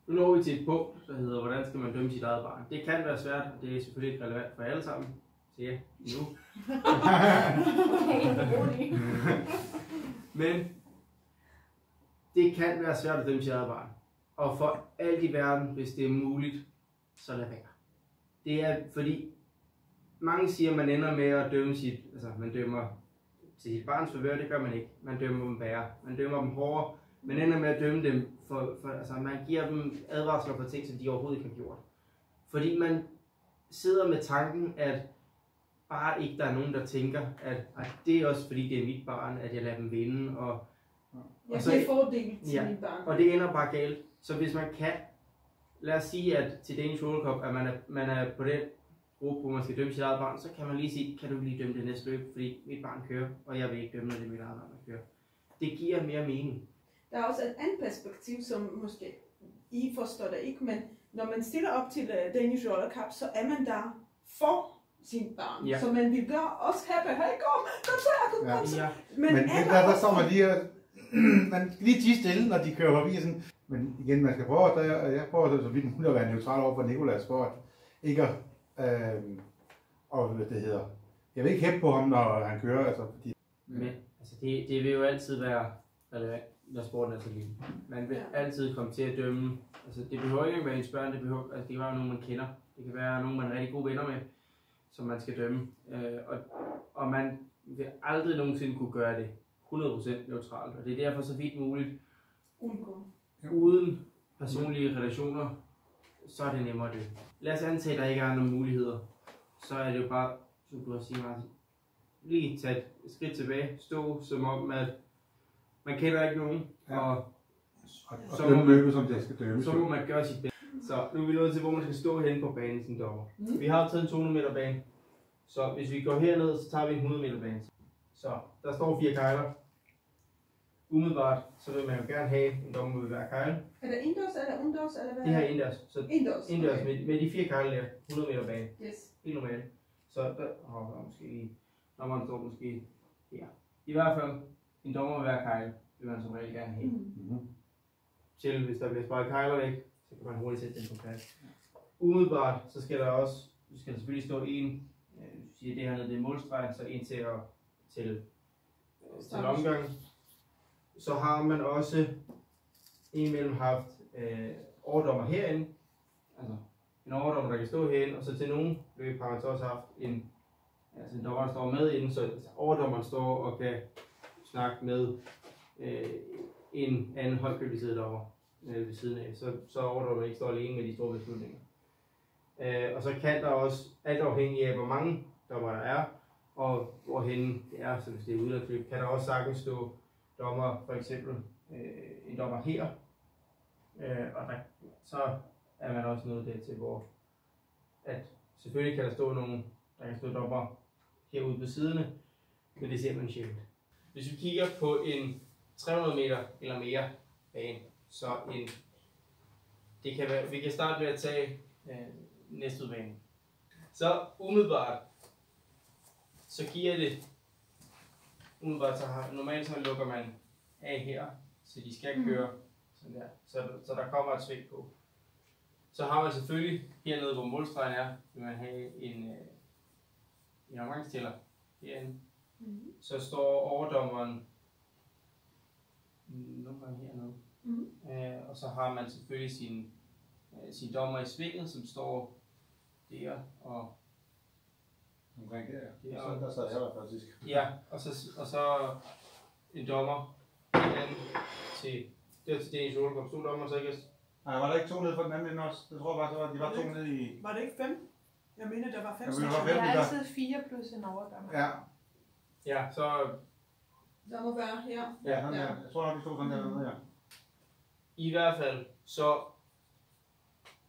Nu når vi til et punkt, der hedder, hvordan skal man dømme sit eget barn. Det kan være svært, og det er selvfølgelig ikke relevant for alle sammen. Så ja, nu. Men det kan være svært at dømme sit eget barn. Og for alt i verden, hvis det er muligt, så lad være. Det er fordi, mange siger, at man ender med at dømme man dømmer til sit barns favør, det gør man ikke. Man dømmer dem værre. Man dømmer dem hårdere. Man ender med at dømme dem man giver dem advarsler for ting, som de overhovedet ikke har gjort. Fordi man sidder med tanken, at bare ikke der er nogen, der tænker, at det er også fordi, det er mit barn, at jeg lader dem vinde. Og så det er fordel til mit barn. Og det ender bare galt. Så hvis man kan, lad os sige, at til Danish World Cup, at man er på den gruppe, hvor man skal dømme sit eget barn, så kan man lige sige, kan du lige dømme det næste løb, fordi mit barn kører, og jeg vil ikke dømme, når det er mit eget barn, der kører. Det giver mere mening. Der er også et andet perspektiv, som måske I forstår det ikke, men når man stiller op til Danish Roller Cup, så er man der for sin barn. Så man vil gøre os happy. Hey, kom så. Men der står man lige, man skal lige tige stille, når de kører forbi. Sådan. Men igen, man skal prøve, jeg prøver så vidt muligt at være neutral over for Nicolas, for at ikke hvad det hedder. Jeg vil ikke hæppe på ham, når han kører. Altså, fordi... Men altså, det vil jo altid være relevant, når sporten er så lille. Man vil altid komme til at dømme. Altså, det behøver ikke være ens børn, det kan være nogen, man kender. Det kan være nogen, man er rigtig gode venner med, som man skal dømme. Og man vil aldrig nogensinde kunne gøre det 100% neutralt. Og det er derfor så vidt muligt. Uden personlige relationer, så er det nemmere det. Lad os antage, at der ikke er nogen muligheder. Så er det jo bare, som du har sagt, Martin, lige tage et skridt tilbage, stå som om, at man kender ikke nogen, og så må løbe, som det skal dømme. Så må man gøre sit bedste. Så nu er vi nået til, hvor man skal stå henne på banen som dommer. Vi har taget en 200 meter bane, så hvis vi går herned, så tager vi en 100 meter bane. Så der står 4 kejler. Umiddelbart, så vil man jo gerne have en dommer ved hver kejle. Er det indendørs eller udendørs? Det her er indendørs. Så indendørs okay. med de 4 kejler der, 100 meter bane. Yes. Helt normalt. Så der måske lige, dommeren står måske her. I hvert fald en dommer ved hver kejle vil man som regel gerne have. Til hvis der bliver sparet kejler væk, så kan man hurtigt sætte den på plads. Umiddelbart, så skal der selvfølgelig stå en, siger det hernede, det er målstregen, så en til omgang. Så har man også indimellem haft overdommer herinde, altså en overdommer, der kan stå herinde, og så til nogle løb har man så også haft en dommer, der står med inden, så overdommeren står og kan snakke med en anden højtkvalificeret dommer ved siden af, så overdommeren ikke står alene med de store beslutninger. Og så kan der også, alt afhængig af hvor mange dommer der er, og hvorhenne det er, så hvis det er udlandsløb, kan der også sagtens stå dommer, for eksempel en dommer her, og så er man også nået dertil, hvor at selvfølgelig kan der stå nogen, der kan stå dommer herude på siderne, men det ser man sjældent. Hvis vi kigger på en 300 meter eller mere bane, så det kan være, vi kan starte med at tage næste udbane. Så umiddelbart, så giver det, normalt så lukker man af her, så de skal køre sådan der, så der kommer et sving på. Så har man selvfølgelig hernede, hvor målstregen er, vil man have en omgangstæller herinde. Mm-hmm. Så står overdommeren nogle gange hernede. Mm-hmm. Og så har man selvfølgelig sin dommer i svinget, som står der og omkring der sad jeg der faktisk. Ja, og så en dommer herinde til, det var til Danish World Cup. Stod dommeren så ikke? Nej, var der ikke 2 nede for den anden ende også? Det tror jeg bare, de var 2 nede i... Var det ikke 5? Jeg mener, der var 5 stykker. Der er altid 4 plus en overdommer. Ja. Ja, så... Der må være, ja. Ja, jeg tror nok, de stod sådan dernede, ja. I hvert fald, så...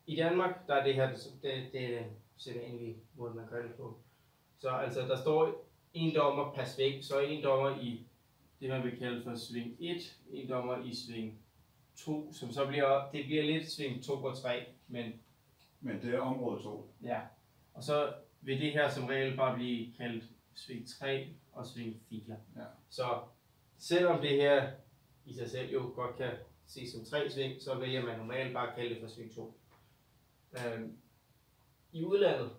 I Danmark, der er det her, det er den sædvanlige måde, man gør det på. Så altså, der står en dommer per sving, så en dommer i det, man vil kalde for sving 1, en dommer i sving 2, som så bliver lidt sving 2 og 3, men det er område 2. Ja, og så vil det her som regel bare blive kaldt sving 3 og sving 4. Ja. Så selvom det her i sig selv jo godt kan ses som 3 sving, så vælger man normalt bare at kalde det for sving 2. I udlandet,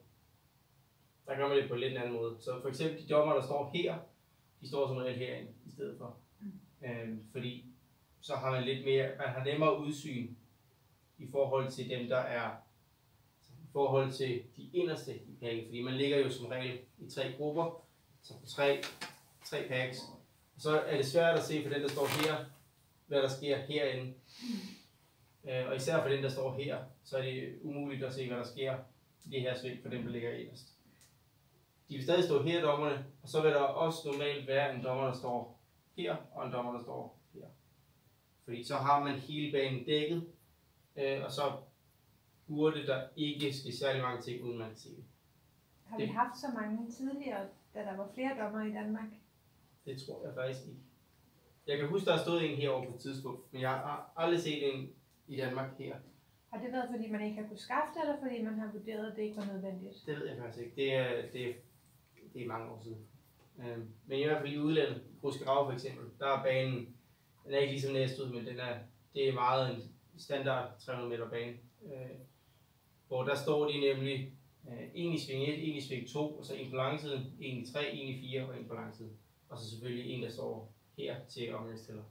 der gør man det på lidt en anden måde. Så for eksempel de dommer, der står her, de står som regel herinde i stedet for. Fordi så har man lidt mere, man har nemmere udsyn i forhold til dem, der er i forhold til de inderste i pakken, fordi man ligger jo som regel i 3 grupper, så på 3 packs. Og så er det svært at se for den, der står her, hvad der sker herinde. Og især for den, der står her, så er det umuligt at se, hvad der sker i det her sving for dem, der ligger inderst. De vil stadig stå her, dommerne, og så vil der også normalt være en dommer, der står her, og en dommer, der står her. Fordi så har man hele banen dækket, og så burde der ikke ske særlig mange ting, uden man kan se det. Har vi haft så mange tidligere, da der var flere dommer i Danmark? Det tror jeg faktisk ikke. Jeg kan huske, der har stået en herovre på et tidspunkt, men jeg har aldrig set en i Danmark her. Har det været, fordi man ikke har kunnet skaffe det, eller fordi man har vurderet, at det ikke var nødvendigt? Det ved jeg faktisk ikke. Det er mange år siden. Men i hvert fald i udlandet, Gruskerau for eksempel, der er banen, den er ikke ligesom Næstved, men det er meget en standard 300 meter bane. Hvor der står de nemlig en i sving 1, en i sving 2, og så en på langsiden, en i 3, en i 4 og en på langsiden. Og så selvfølgelig en, der står her til omgangstæller.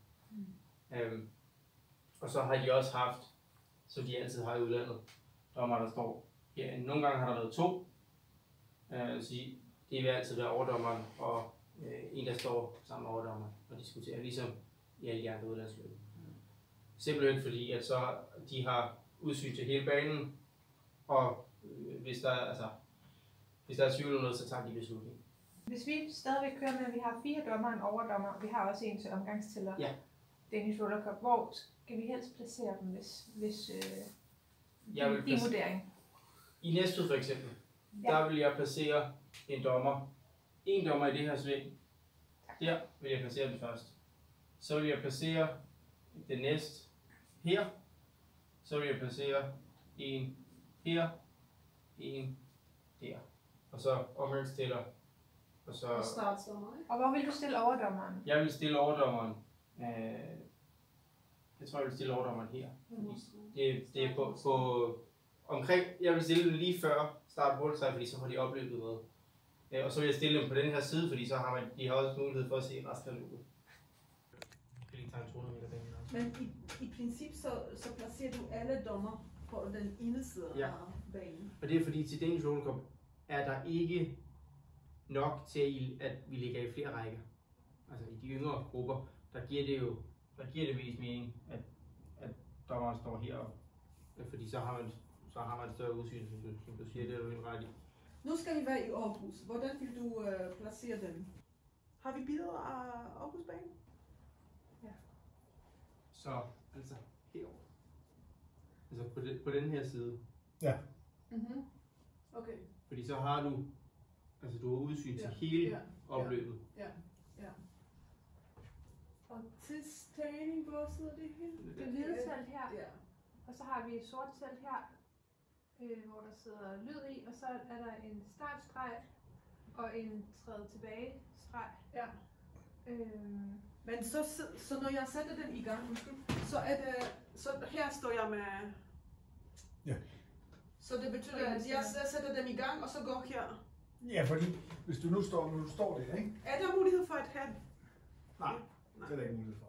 Og så har de også haft, som de altid har i udlandet, dommer, der står herinde. Nogle gange har der været 2, så det vil altid være overdommeren og en, der står sammen med overdommeren og diskuterer, ligesom i alle de andre udlandsløb. Simpelthen fordi, at så de har udsyn til hele banen, og hvis der er tvivl om noget, så tager de beslutning. Hvis vi stadigvæk kører med, at vi har 4 dommer og en overdommer, og vi har også en til omgangstæller, ja. Danish World Cup, hvor skal vi helst placere dem, hvis din vurdering? I Næstved for eksempel, der vil jeg placere en dommer i det her sving. Der vil jeg placere den først. Så vil jeg placere den næste her. Så vil jeg placere en her, en der. Og så omgangstæller. Og så... Og hvor vil du stille overdommeren? Jeg vil stille overdommeren. Jeg tror, jeg vil stille overdommeren her. Det er på omkring, jeg vil stille dem lige før start måltræ, fordi så har de opløbet med. Og så vil jeg stille dem på den her side, fordi så har de har også mulighed for at se resten af løbet. Men i princip så placerer du alle dommer på den ene side af banen. Og det er fordi til Danish World Cup er der ikke nok til, at vi ligger i flere rækker. Altså i de yngre grupper, der giver det mest mening, at dommeren står her, fordi så har man større udsyn, som du siger, det er du helt ret i. Nu skal vi være i Aarhus. Hvordan vil du placere dem? Har vi billeder af Aarhusbanen? Ja. Så altså herovre. Altså på den her side. Ja. Mhm. Okay. Fordi så har du, altså du har udsyn til hele opløbet. Ja. Og tidstagning, hvor sidder det hele? Det hvide telt her. Ja. Og så har vi et sort telt her, hvor der sidder lyd i, og så er der en startstreg og en træde tilbage streg. Ja. Men så når jeg sætter den i gang, så er det, så her står jeg med Så det betyder, at jeg sætter dem i gang, og så går her? Ja, fordi hvis du nu står der, ikke? Er der mulighed for at have... Nej, det er der ikke mulighed for.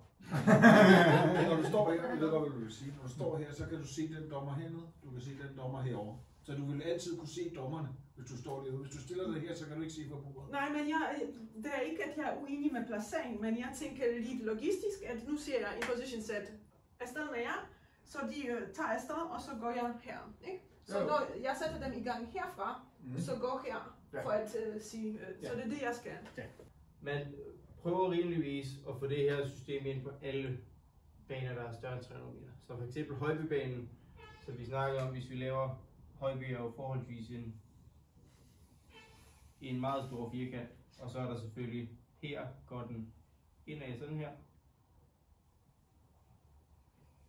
Når du står her, jeg ved godt, hvad du vil sige. Når du står her, så kan du se den dommer hernede, du kan se den dommer herovre. Så du vil altid kunne se dommerne, hvis du står derude. Hvis du stiller dig her, så kan du ikke se på bordet. Nej, men det er ikke, at jeg er uenig med placering, men jeg tænker lidt logistisk, at nu ser jeg en position set afsted med jer, så de tager afsted, og så går jeg her. Ikke? Så når jeg sætter dem i gang herfra, så går her, for at sige, så det er det, jeg skal. Ja. Man prøver rimeligvis at få det her system ind på alle baner, der er større end 300 meter. Så for eksempel Højbybanen, så vi snakker om, hvis vi laver Højby er jo forholdsvis en meget stor firkant, og så er der selvfølgelig, her går den indad sådan her,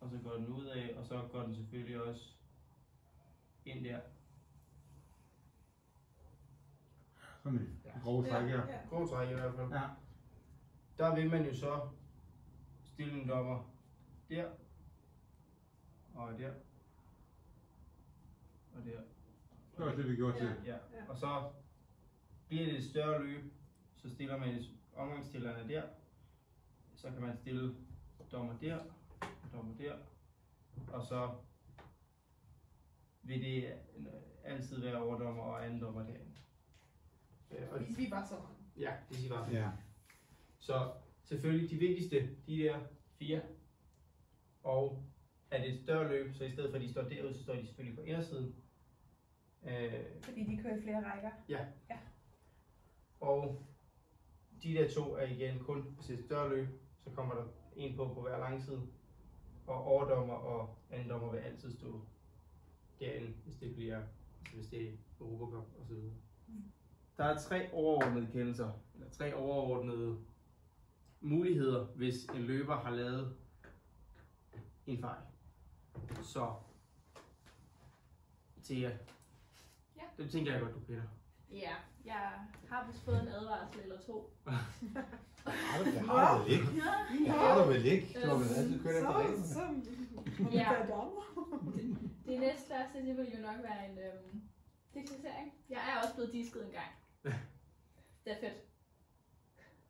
og så går den ud af, og så går den selvfølgelig også ind der. Sådan en grov træk her. Grov træk i hvert fald. Ja. Der vil man jo så stille en dommer der, og der, og der. Det var det, vi gjorde til. Ja. Og så bliver det et større løb, så stiller man omgangsstillerne der, så kan man stille dommer der, og dommer der, og så vil det altid være overdommer og anden dommer derinde. Hvis vi var så mange. Ja, hvis I var så ja. Så selvfølgelig de vigtigste, de der 4, og er det et større løb, så i stedet for at de står derude, så står de selvfølgelig på indersiden. Fordi de kører i flere rækker? Ja. Og de der 2 er igen kun, hvis det er et større løb, så kommer der en på hver langside. Og overdommer og anden dommer vil altid stå derinde, hvis det er Europacup og så videre. Der er 3 overordnede kendelser, eller 3 overordnede muligheder, hvis en løber har lavet en fejl. Så Thea, det tænker jeg godt, du kender. Ja, jeg har vist fået en advarsel eller 2. Det har du vel ikke. Det har du vel ikke. Du har vel altid kørt efter reglen. Ja. Det næststørste, det vil jo nok være en diskriminering. Jeg er også blevet disket en gang. Stafet.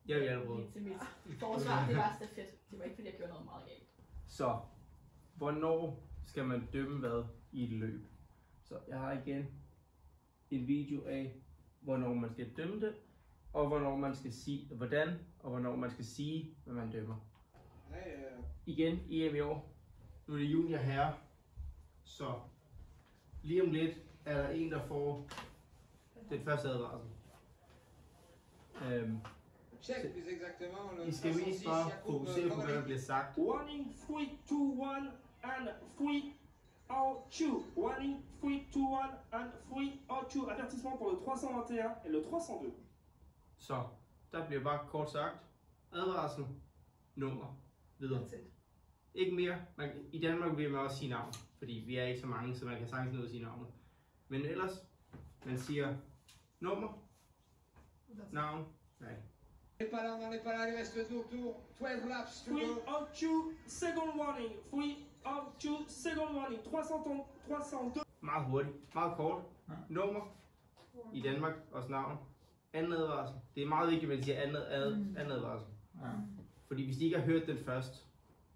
Jeg vil hjælpe til mit forsvar, det var stafet. Det var ikke fordi, jeg gjorde noget meget galt. Så, hvornår skal man dømme hvad i et løb? Så jeg har igen en video af, hvornår man skal dømme det, og hvornår man skal sige, hvordan, og hvornår man skal sige, hvad man dømmer. Igen, EM i år. Nu er det junior herre, så lige om lidt er der en, der får den første advarsel. I skal vise bare fokusere på, hvad der bliver sagt. Warning 3, 2, 1 and 3 out 2. Warning 3, 2, 1 and 3 out 2. Avertissement pour le 321 et le 302. Så der bliver bare kort sagt advarsel, nummer, videre. Ikke mere. I Danmark vil man også sige navn, fordi vi er ikke så mange, så man kan sagtens nå at sige navnet. Men ellers, man siger nummer, navn, nej. On n'est pas là, il reste 12 laps to Free go. out 2, second warning. Free out 2, second warning. 302. Meget hurtigt, meget kort. Nummer, i Danmark, også navn. Anden advarsel. Det er meget vigtigt, at man siger anden advarsel. Fordi hvis de ikke har hørt den først,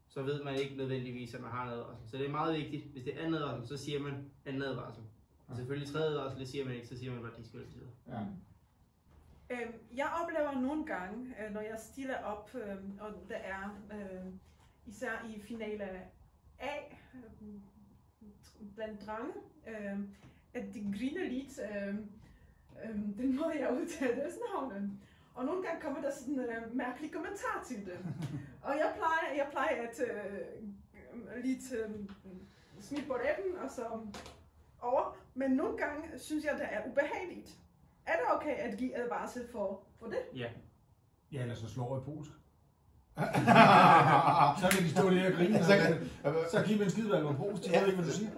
så ved man ikke nødvendigvis, at man har en advarsel. Så det er meget vigtigt, hvis det er anden advarsel, så siger man anden advarsel. Og selvfølgelig tredje advarsel, det siger man ikke, så siger man bare diskvalificeret. Ja. Jeg oplever nogle gange, når jeg stiller op, og der er især i finale A blandt drenge, at de griner lidt den måde jeg udtaler deres navne. Og nogle gange kommer der sådan en mærkelig kommentar til det. Og jeg plejer at lidt smide på reben og så over. Men nogle gange synes jeg, det er ubehageligt. Er det okay at give advarsel for det? Ja. Ja, eller så slår jeg polsk. Så kan de stå der og grine, så giv mig en skideværk på polsk, det ved ikke, hvad du siger.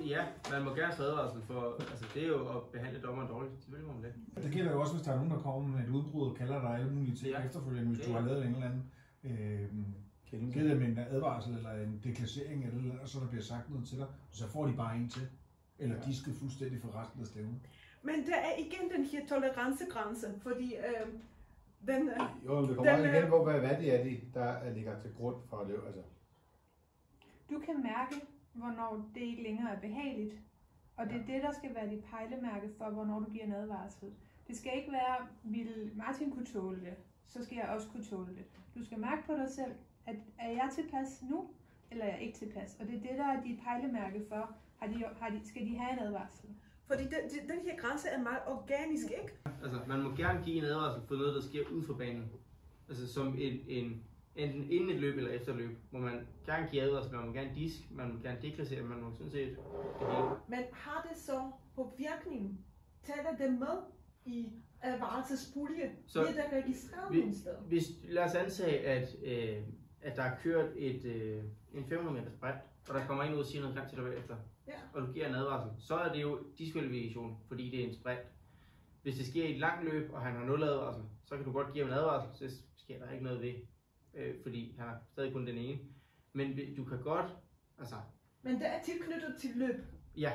Ja, man må gerne få advarsel for, altså det er jo at behandle dommeren dårligt, selvfølgelig må man det. Det gælder jo også, hvis der er nogen, der kommer med et udbrud og kalder dig alle mulige ting efterfølgende, hvis du har lavet en eller anden givet dem en advarsel eller en deklassering, eller så der bliver sagt noget til dig, så får de bare en til. Eller de skal fuldstændig for resten af stævnet. Men der er igen den her tolerancegrænse, fordi den... Jo, det kommer igen på, hvad det er, der ligger til grund for at løbe. Altså. Du kan mærke, hvornår det ikke længere er behageligt, og det er det, der skal være dit pejlemærke for, hvornår du giver en advarsel. Det skal ikke være, vil Martin kunne tåle det, så skal jeg også kunne tåle det. Du skal mærke på dig selv, at er jeg tilpas nu, eller er jeg ikke tilpas? Og det er det, der er dit pejlemærke for, skal de have en advarsel. Fordi den her grænse er meget organisk, ikke? Altså, man må gerne give en advarsel for noget, der sker ud for banen. Altså som enten inden et løb eller efter et løb, må man gerne give advarsel, man må gerne disk, man må gerne deklassere, man må sådan set det hele. Men har det så på virkningen, tæller det med i advarselspulje? Så bliver det registreret nogle steder? Lad os antage, at der er kørt en 500 meter sprint, og der kommer en ud og siger noget grimt til dig bagefter, og du giver en advarsel, så er det jo diskvalifikation, fordi det er en sprint. Hvis det sker i et langt løb, og han har 0 advarsel, så kan du godt give ham en advarsel, så sker der ikke noget ved, fordi han har stadig kun den ene. Men du kan godt, altså... Men det er tilknyttet til løb? Ja,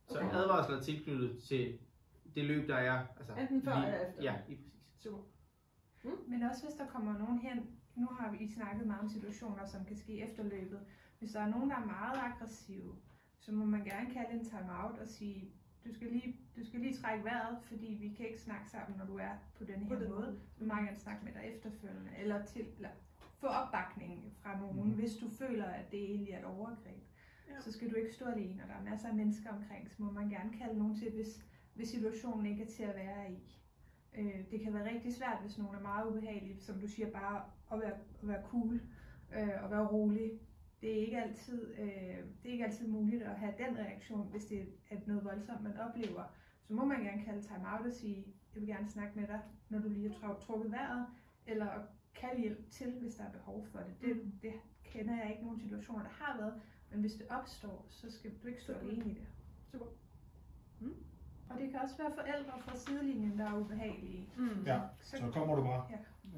så okay. Advarsel er tilknyttet til det løb, der er... Altså, enten før eller efter? Ja, lige præcis. Super. Men også hvis der kommer nogen hen, nu har vi snakket meget om situationer, som kan ske efter løbet. Hvis der er nogen, der er meget aggressive, så må man gerne kalde en timeout og sige, du skal lige trække vejret, fordi vi kan ikke snakke sammen, når du er på den her måde. Vi må gerne snakke med dig efterfølgende, eller få opbakning fra nogen, hvis du føler, at det egentlig er et overgreb. Ja. Så skal du ikke stå alene, og der er masser af mennesker omkring, så må man gerne kalde nogen til, hvis situationen ikke er til at være i. Det kan være rigtig svært, hvis nogen er meget ubehagelige, som du siger, bare at være cool og være rolig. Det er ikke altid muligt at have den reaktion, hvis det er noget voldsomt, man oplever. Så må man gerne kalde timeout og sige, jeg vil gerne snakke med dig, når du lige har trukket vejret, eller kalde hjælp til, hvis der er behov for det. Det kender jeg ikke nogen situationer, der har været, men hvis det opstår, så skal du ikke stå alene i det. Super. Og det kan også være forældre fra sidelinjen, der er ubehagelige. Ja, så kommer du bare.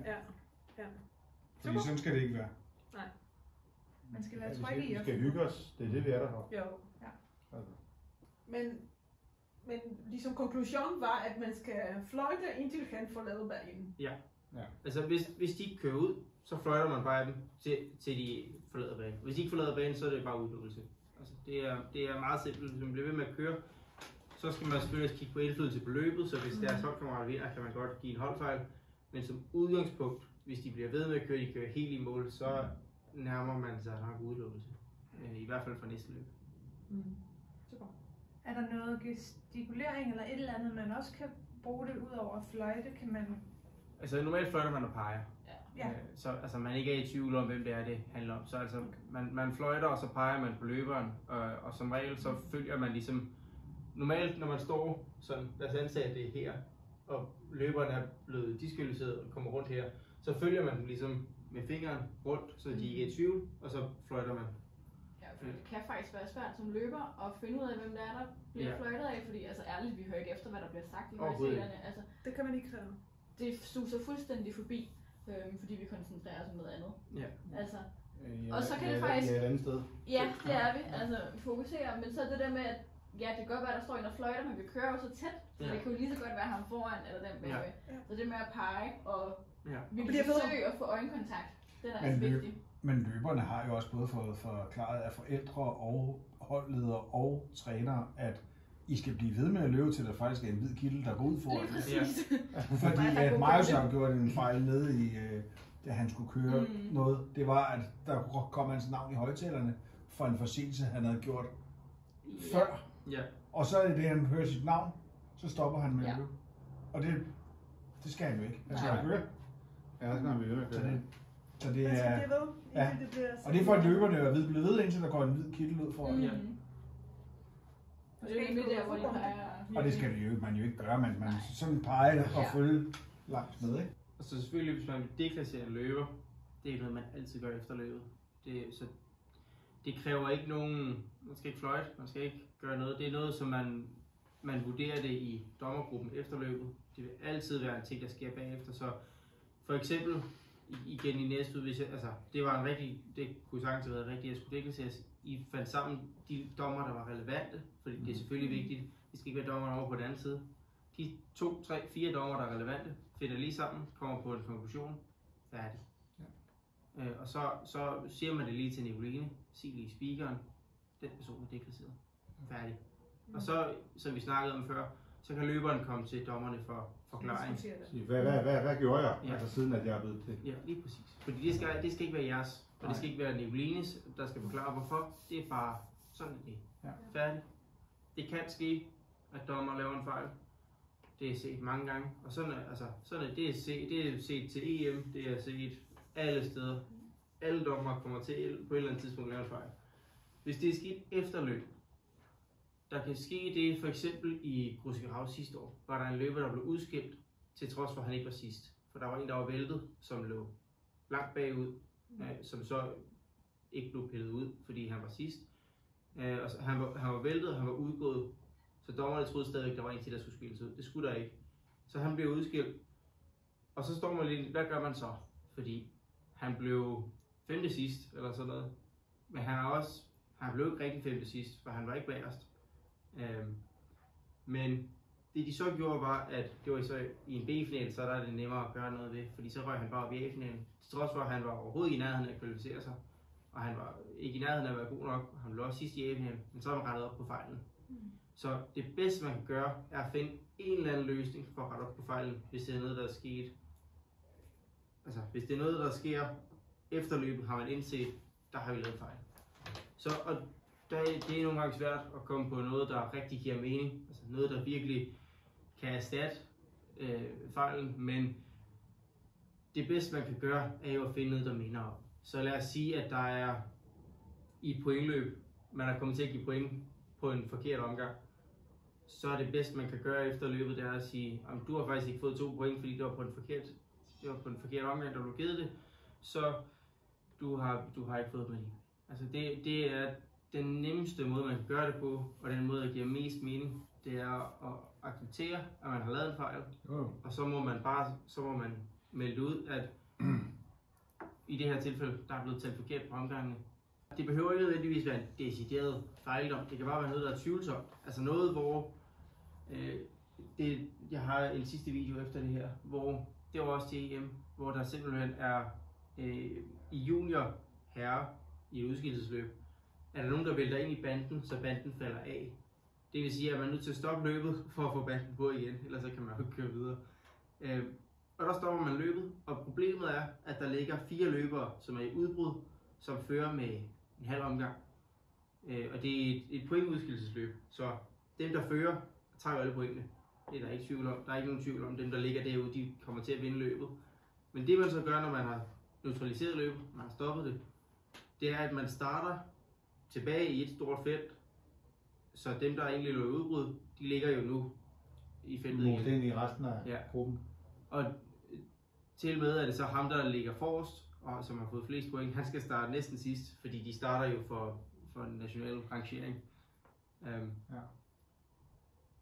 Ja. Fordi sådan skal det ikke være. Nej. Man skal være tryg i. Vi skal hygge os. Det er det, vi er der for. Jo. Ja. Men ligesom konklusionen var, at man skal fløjte, indtil han forlader banen. Ja. Altså hvis de ikke kører ud, så fløjter man bare dem, til de forlader banen. Hvis de ikke forlader banen, så er det bare udøvelse. Altså, det er meget simpelt. Hvis man bliver ved med at køre, så skal man selvfølgelig også kigge på indflydelse på løbet, så hvis deres holdkammerater vinder, kan man godt give en holdfejl. Men som udgangspunkt, hvis de bliver ved med at køre, de kører helt i mål, så nærmer man sig nok udøvelse. I hvert fald for næste løb. Super. Er der noget gestikulering eller et eller andet, man også kan bruge det ud over fløjte? Kan man... Altså normalt fløjter man og peger. Ja. Så altså, man ikke er i tvivl om, hvem det er, det handler om. Så altså, man fløjter, og så peger man på løberen, og som regel så følger man ligesom... Normalt, når man står sådan, lad os antage, at det er her, og løberen er blevet diskvalificeret og kommer rundt her, så følger man ligesom med fingeren rundt, så de ikke er i tvivl, og så fløjter man. Ja, for det kan faktisk være svært som løber at finde ud af, hvem der er, der bliver fløjtet af, fordi altså ærligt, vi hører ikke efter, hvad der bliver sagt i højtalerne. Altså, det kan man ikke høre. Det suser fuldstændig forbi, fordi vi koncentrerer os om noget andet. Ja. Altså, og så kan det faktisk... Ja, et andet sted. Ja, det er vi. Altså, fokuserer. Men så det der med, at ja, det kan godt være, der står en og fløjter, men vi kører jo så tæt, så det kan jo lige så godt være ham foran eller den bagved. Så det med at pege, og vi bliver forsøge at få øjenkontakt, det er altså vigtigt. Men løberne har jo også både fået forklaret af forældre og holdledere og trænere, at I skal blive ved med at løbe til, der faktisk er en hvid kilde, der går ud foran. Fordi at Marius har gjort en fejl nede i, da han skulle køre noget. Det var, at der kom hans navn i højtalerne for en forseelse, han havde gjort før. Ja. Og så er det, han hører sit navn, så stopper han med at løbe. Og det skal han jo ikke. Han skal køre. Ja, det skal han blive ved med at køre. Så det er... Og det er for at løberne er blevet ved, indtil der går en hvid kittel ud foran. Og det skal man jo ikke gøre, men man sådan peger og følge langt med, ikke? Og så selvfølgelig, hvis man vil deklassere en løber, det er noget, man altid gør efter løbet. Det kræver ikke nogen, man skal ikke fløjte, man skal ikke gøre noget. Det er noget, som man vurderer det i dommergruppen efter løbet. Det vil altid være en ting, der sker bagefter. Så for eksempel, igen i næste ud, altså det var en rigtig, det kunne sagtens have været rigtig escudetto-serie. I fandt sammen de dommer, der var relevante, fordi det er selvfølgelig vigtigt, det skal ikke være dommerne over på den anden side. De 2, 3, 4 dommer, der er relevante, finder lige sammen, kommer på en konklusion, færdig. Ja. Og så siger man det lige til Nicoline, sig lige speakeren, den person er deklasseret, færdig. Og så, som vi snakkede om før, så kan løberen komme til dommerne for forklaring. Hvad gjorde jeg, altså siden at jeg er blevet til? Ja, lige præcis. Fordi det skal ikke være jeres, og det skal ikke være Nicolines, der skal forklare hvorfor. Det er bare sådan det. Ja. Færdigt. Det kan ske, at dommer laver en fejl. Det er set mange gange, og sådan er det er set til EM, det er set alle steder. Alle dommer kommer til på et eller andet tidspunkt lave en fejl. Hvis det er sket efterløb, der kan ske det for eksempel i Gruskerhav sidste år, var der en løber, der blev udskilt, til trods for at han ikke var sidst. For der var en, der var væltet, som lå langt bagud, som så ikke blev pillet ud, fordi han var sidst. Og han var væltet, og han var udgået, så dommerne troede stadigvæk, der var en til, der skulle skilles ud. Det skulle der ikke. Så han blev udskilt. Og så står man lidt, hvad gør man så? Fordi han blev 5. sidst, eller sådan noget. Men han blev ikke rigtig 5. sidst, for han var ikke bagerst. Men det de så gjorde var, at det var så i en B-finale, så der er det nemmere at gøre noget ved, fordi så røg han bare op i A-finalen. Til trods for, at han var overhovedet i nærheden af at kvalificere sig, og han var ikke i nærheden af at være god nok, han blev også sidst i A-finalen, men så har man rettet op på fejlen. Så det bedste man kan gøre, er at finde en eller anden løsning for at rette op på fejlen, hvis det er noget, der er sket. Altså, hvis det er noget, der sker efter løbet, har man indset, der har vi lavet fejl. Så, og det er nogle gange svært at komme på noget, der rigtig giver mening. Altså noget, der virkelig kan erstatte fejlen, men det bedste man kan gøre, er jo at finde noget, der minder om. Så lad os sige, at der er i pointløb, man er kommet til at give point på en forkert omgang. Så er det bedste man kan gøre efter løbet, det er at sige, at du har faktisk ikke fået 2 point, fordi det var på en forkert omgang, der blev givet det. Så du har ikke fået point. Altså det er den nemmeste måde, man kan gøre det på, og den måde, der giver mest mening, det er at acceptere, at man har lavet en fejl. Og så må man melde ud, at i det her tilfælde, der er blevet talt forkert på omgangene. Det behøver ikke nødvendigvis være en decideret fejldom. Det kan bare være noget, der er tvivlsomt. Altså noget, hvor jeg har en sidste video efter det her, hvor det var også til EM, hvor der simpelthen er i junior herre i et udskillelsesløb, er der nogen, der vælter ind i banden, så banden falder af. Det vil sige, at man er nødt til at stoppe løbet for at få banden på igen, ellers så kan man jo ikke køre videre. Og der stopper man løbet, og problemet er, at der ligger 4 løbere, som er i udbrud, som fører med en halv omgang. Og det er et pointudskillelsesløb, så dem, der fører, tager jo alle pointene. Det er der ikke tvivl om. Der er ikke nogen tvivl om, dem, der ligger derude, de kommer til at vinde løbet. Men det man så gør, når man har neutraliseret løbet, man har stoppet det, det er, at man starter tilbage i et stort felt, så dem, der egentlig lå i udbrud, de ligger jo nu i feltet igen. I resten af gruppen. Og til med er det så ham, der ligger forrest, og som har fået flest point, han skal starte næsten sidst, fordi de starter jo for en national rangering.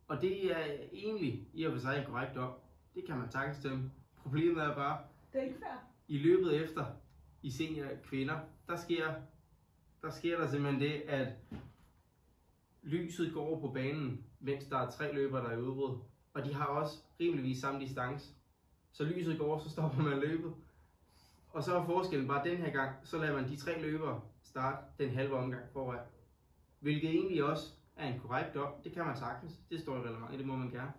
Og det er egentlig i og for sig en korrekt dom. Det kan man takkes til. Problemet er bare, det er ikke fair. I løbet efter, i senior kvinder, der sker der simpelthen det, at lyset går over på banen, mens der er 3 løbere, der er i udbrud. Og de har også rimeligvis samme distance. Så lyset går over, så stopper man løbet. Og så er forskellen bare den her gang, så lader man de 3 løbere starte den halve omgang foran. Hvilket egentlig også er en korrekt dom. Det kan man sagtens. Det står i reglementet, det må man gerne.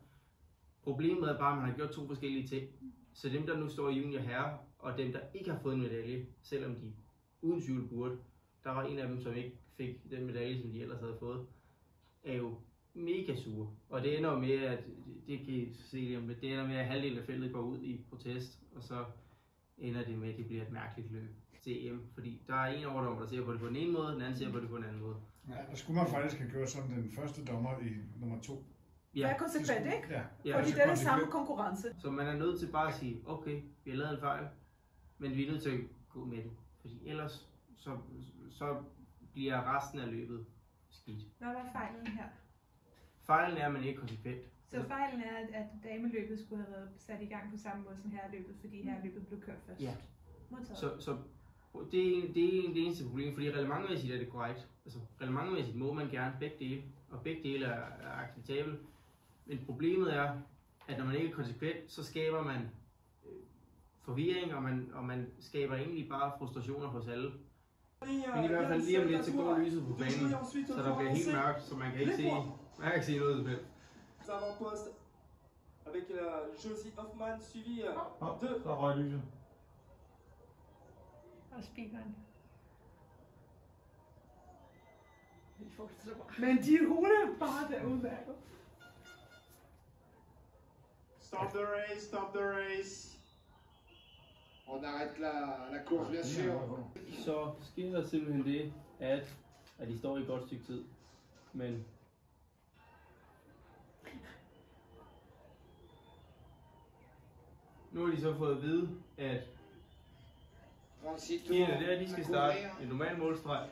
Problemet er bare, at man har gjort 2 forskellige ting. Så dem, der nu står i junior herre, og dem, der ikke har fået en medalje, selvom de uden tvivl burde, der var en af dem, som ikke fik den medalje, som de ellers havde fået, er jo mega sure. Og det ender med, at det kan I se det, det ender med, at halvdelen af feltet går ud i protest, og så ender det med, at det bliver et mærkeligt løb til EM. Fordi der er en overdommer, der ser på det på den ene måde, den anden ser på det på den anden måde. Ja, og skulle man faktisk have gjort som den første dommer i nummer 2. Ja, det er konsekvent, ikke? Ja. Fordi det er den samme konkurrence. Så man er nødt til bare at sige, okay, vi har lavet en fejl, men vi er nødt til at gå med det. Fordi ellers så bliver resten af løbet skidt. Hvad var fejlen her? Fejlen er, at man ikke er konsekvent. Så fejlen er, at dameløbet skulle have været sat i gang på samme måde som herreløbet, fordi herreløbet blev kørt først? Ja. Så det er det eneste problem, fordi reglementmæssigt er det korrekt. Altså reglementmæssigt må man gerne begge dele, og begge dele er acceptabelt. Men problemet er, at når man ikke er konsekvent, så skaber man forvirring, og man skaber egentlig bare frustrationer hos alle. Men i hvert fald lige om lidt, så går lyset på banen, så der bliver helt mørkt, så man kan ikke se noget som helst. Avant-poste avec Josie Hoffman suivi de... Så røg lyset. Og speakeren. Men hun er bare derude. Stop the race, stop the race. On arrête la course, bien sûr. Så sker der simpelthen det, at de står i et godt stykke tid, men nu har de så fået at vide, at pigerne der, de skal starte en normal målstreg,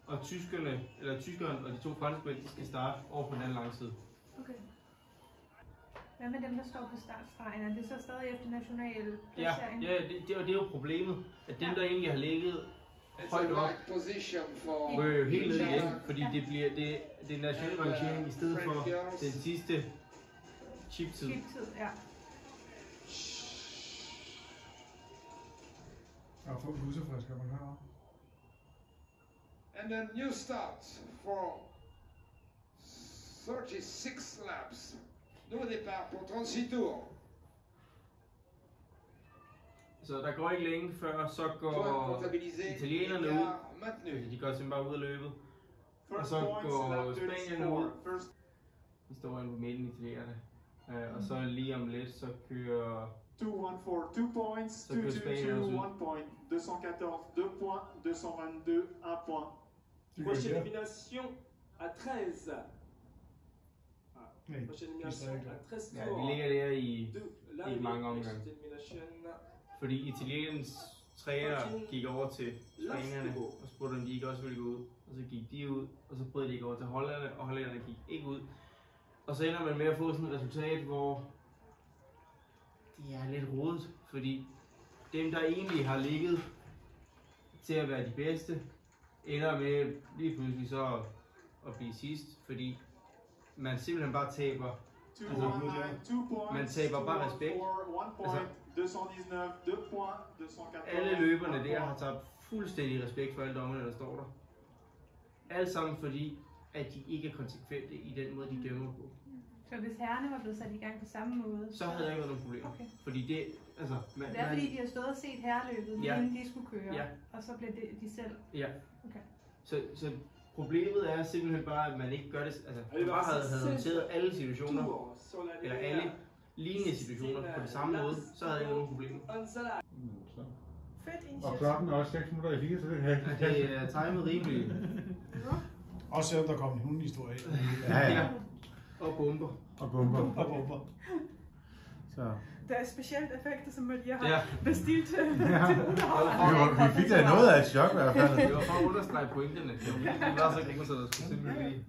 og tyskeren og de to franskmænd, de skal starte over på den anden lange side. Okay. Hvad med dem, der står på startstregen? Er det så stadig efter national placering? Ja, det er jo problemet, at dem, der egentlig har ligget højt op, ryger jo helt ned igen, fordi det bliver det national rangering i stedet for den sidste chip-tid. Chip-tid, ja. Og få lusefrisker man har. And a new start for 36 laps. Nouveau départ pour 36 tours. Så der går ikke længe før, så går italienerne ud. De går simpelthen bare ud af løbet. Og så går spanierne ud. De står inde på midten, italienerne. Og så lige om lidt, så kører 2-1 for 2 points, 2-2-2, 1 point, 214, 2 points, 222, 1 point. Prochaine élimination à 13. Prochaine élimination à 13 tours. Ja, vi ligger der i mange omgange. Fordi italienens træner gik over til spanierne og spurgte, om de ikke også ville gå ud. Og så gik de ud, og så brød de ikke over til hollænderne, og hollænderne gik ikke ud. Og så ender man med at få sådan et resultat, hvor det er lidt rodet, fordi dem, der egentlig har ligget til at være de bedste, ender med lige pludselig så at blive sidst, fordi man simpelthen bare taber. Altså, man taber bare respekt. Altså, alle løberne der har tabt fuldstændig respekt for alle dommerne, der står der. Alt sammen fordi, at de ikke er konsekvente i den måde, de dømmer på. Så hvis herrerne var blevet sat i gang på samme måde, så havde der ikke været nogen problemer. Okay. Fordi det, altså... det er fordi, de har stået og set herreløbet, inden de skulle køre, og så blev det de selv? Ja. Okay. Så problemet er simpelthen bare, at man ikke gør det... Altså, man bare havde håndteret alle situationer, eller alle lignende situationer på det samme måde, så havde jeg ikke nogen problemer. Og klokken er også 6 minutter i 4, så det kan det er timet rimeligt. Også selvom der kom en hundehistorie. Ja. Og bomber. Og bomber. Så. Der er specielt effekter, som jeg har bestilt til Vi fik da noget af et chok i hvert fald. Det var for at understrege pointerne. Det var så gode, så der skulle simpelthen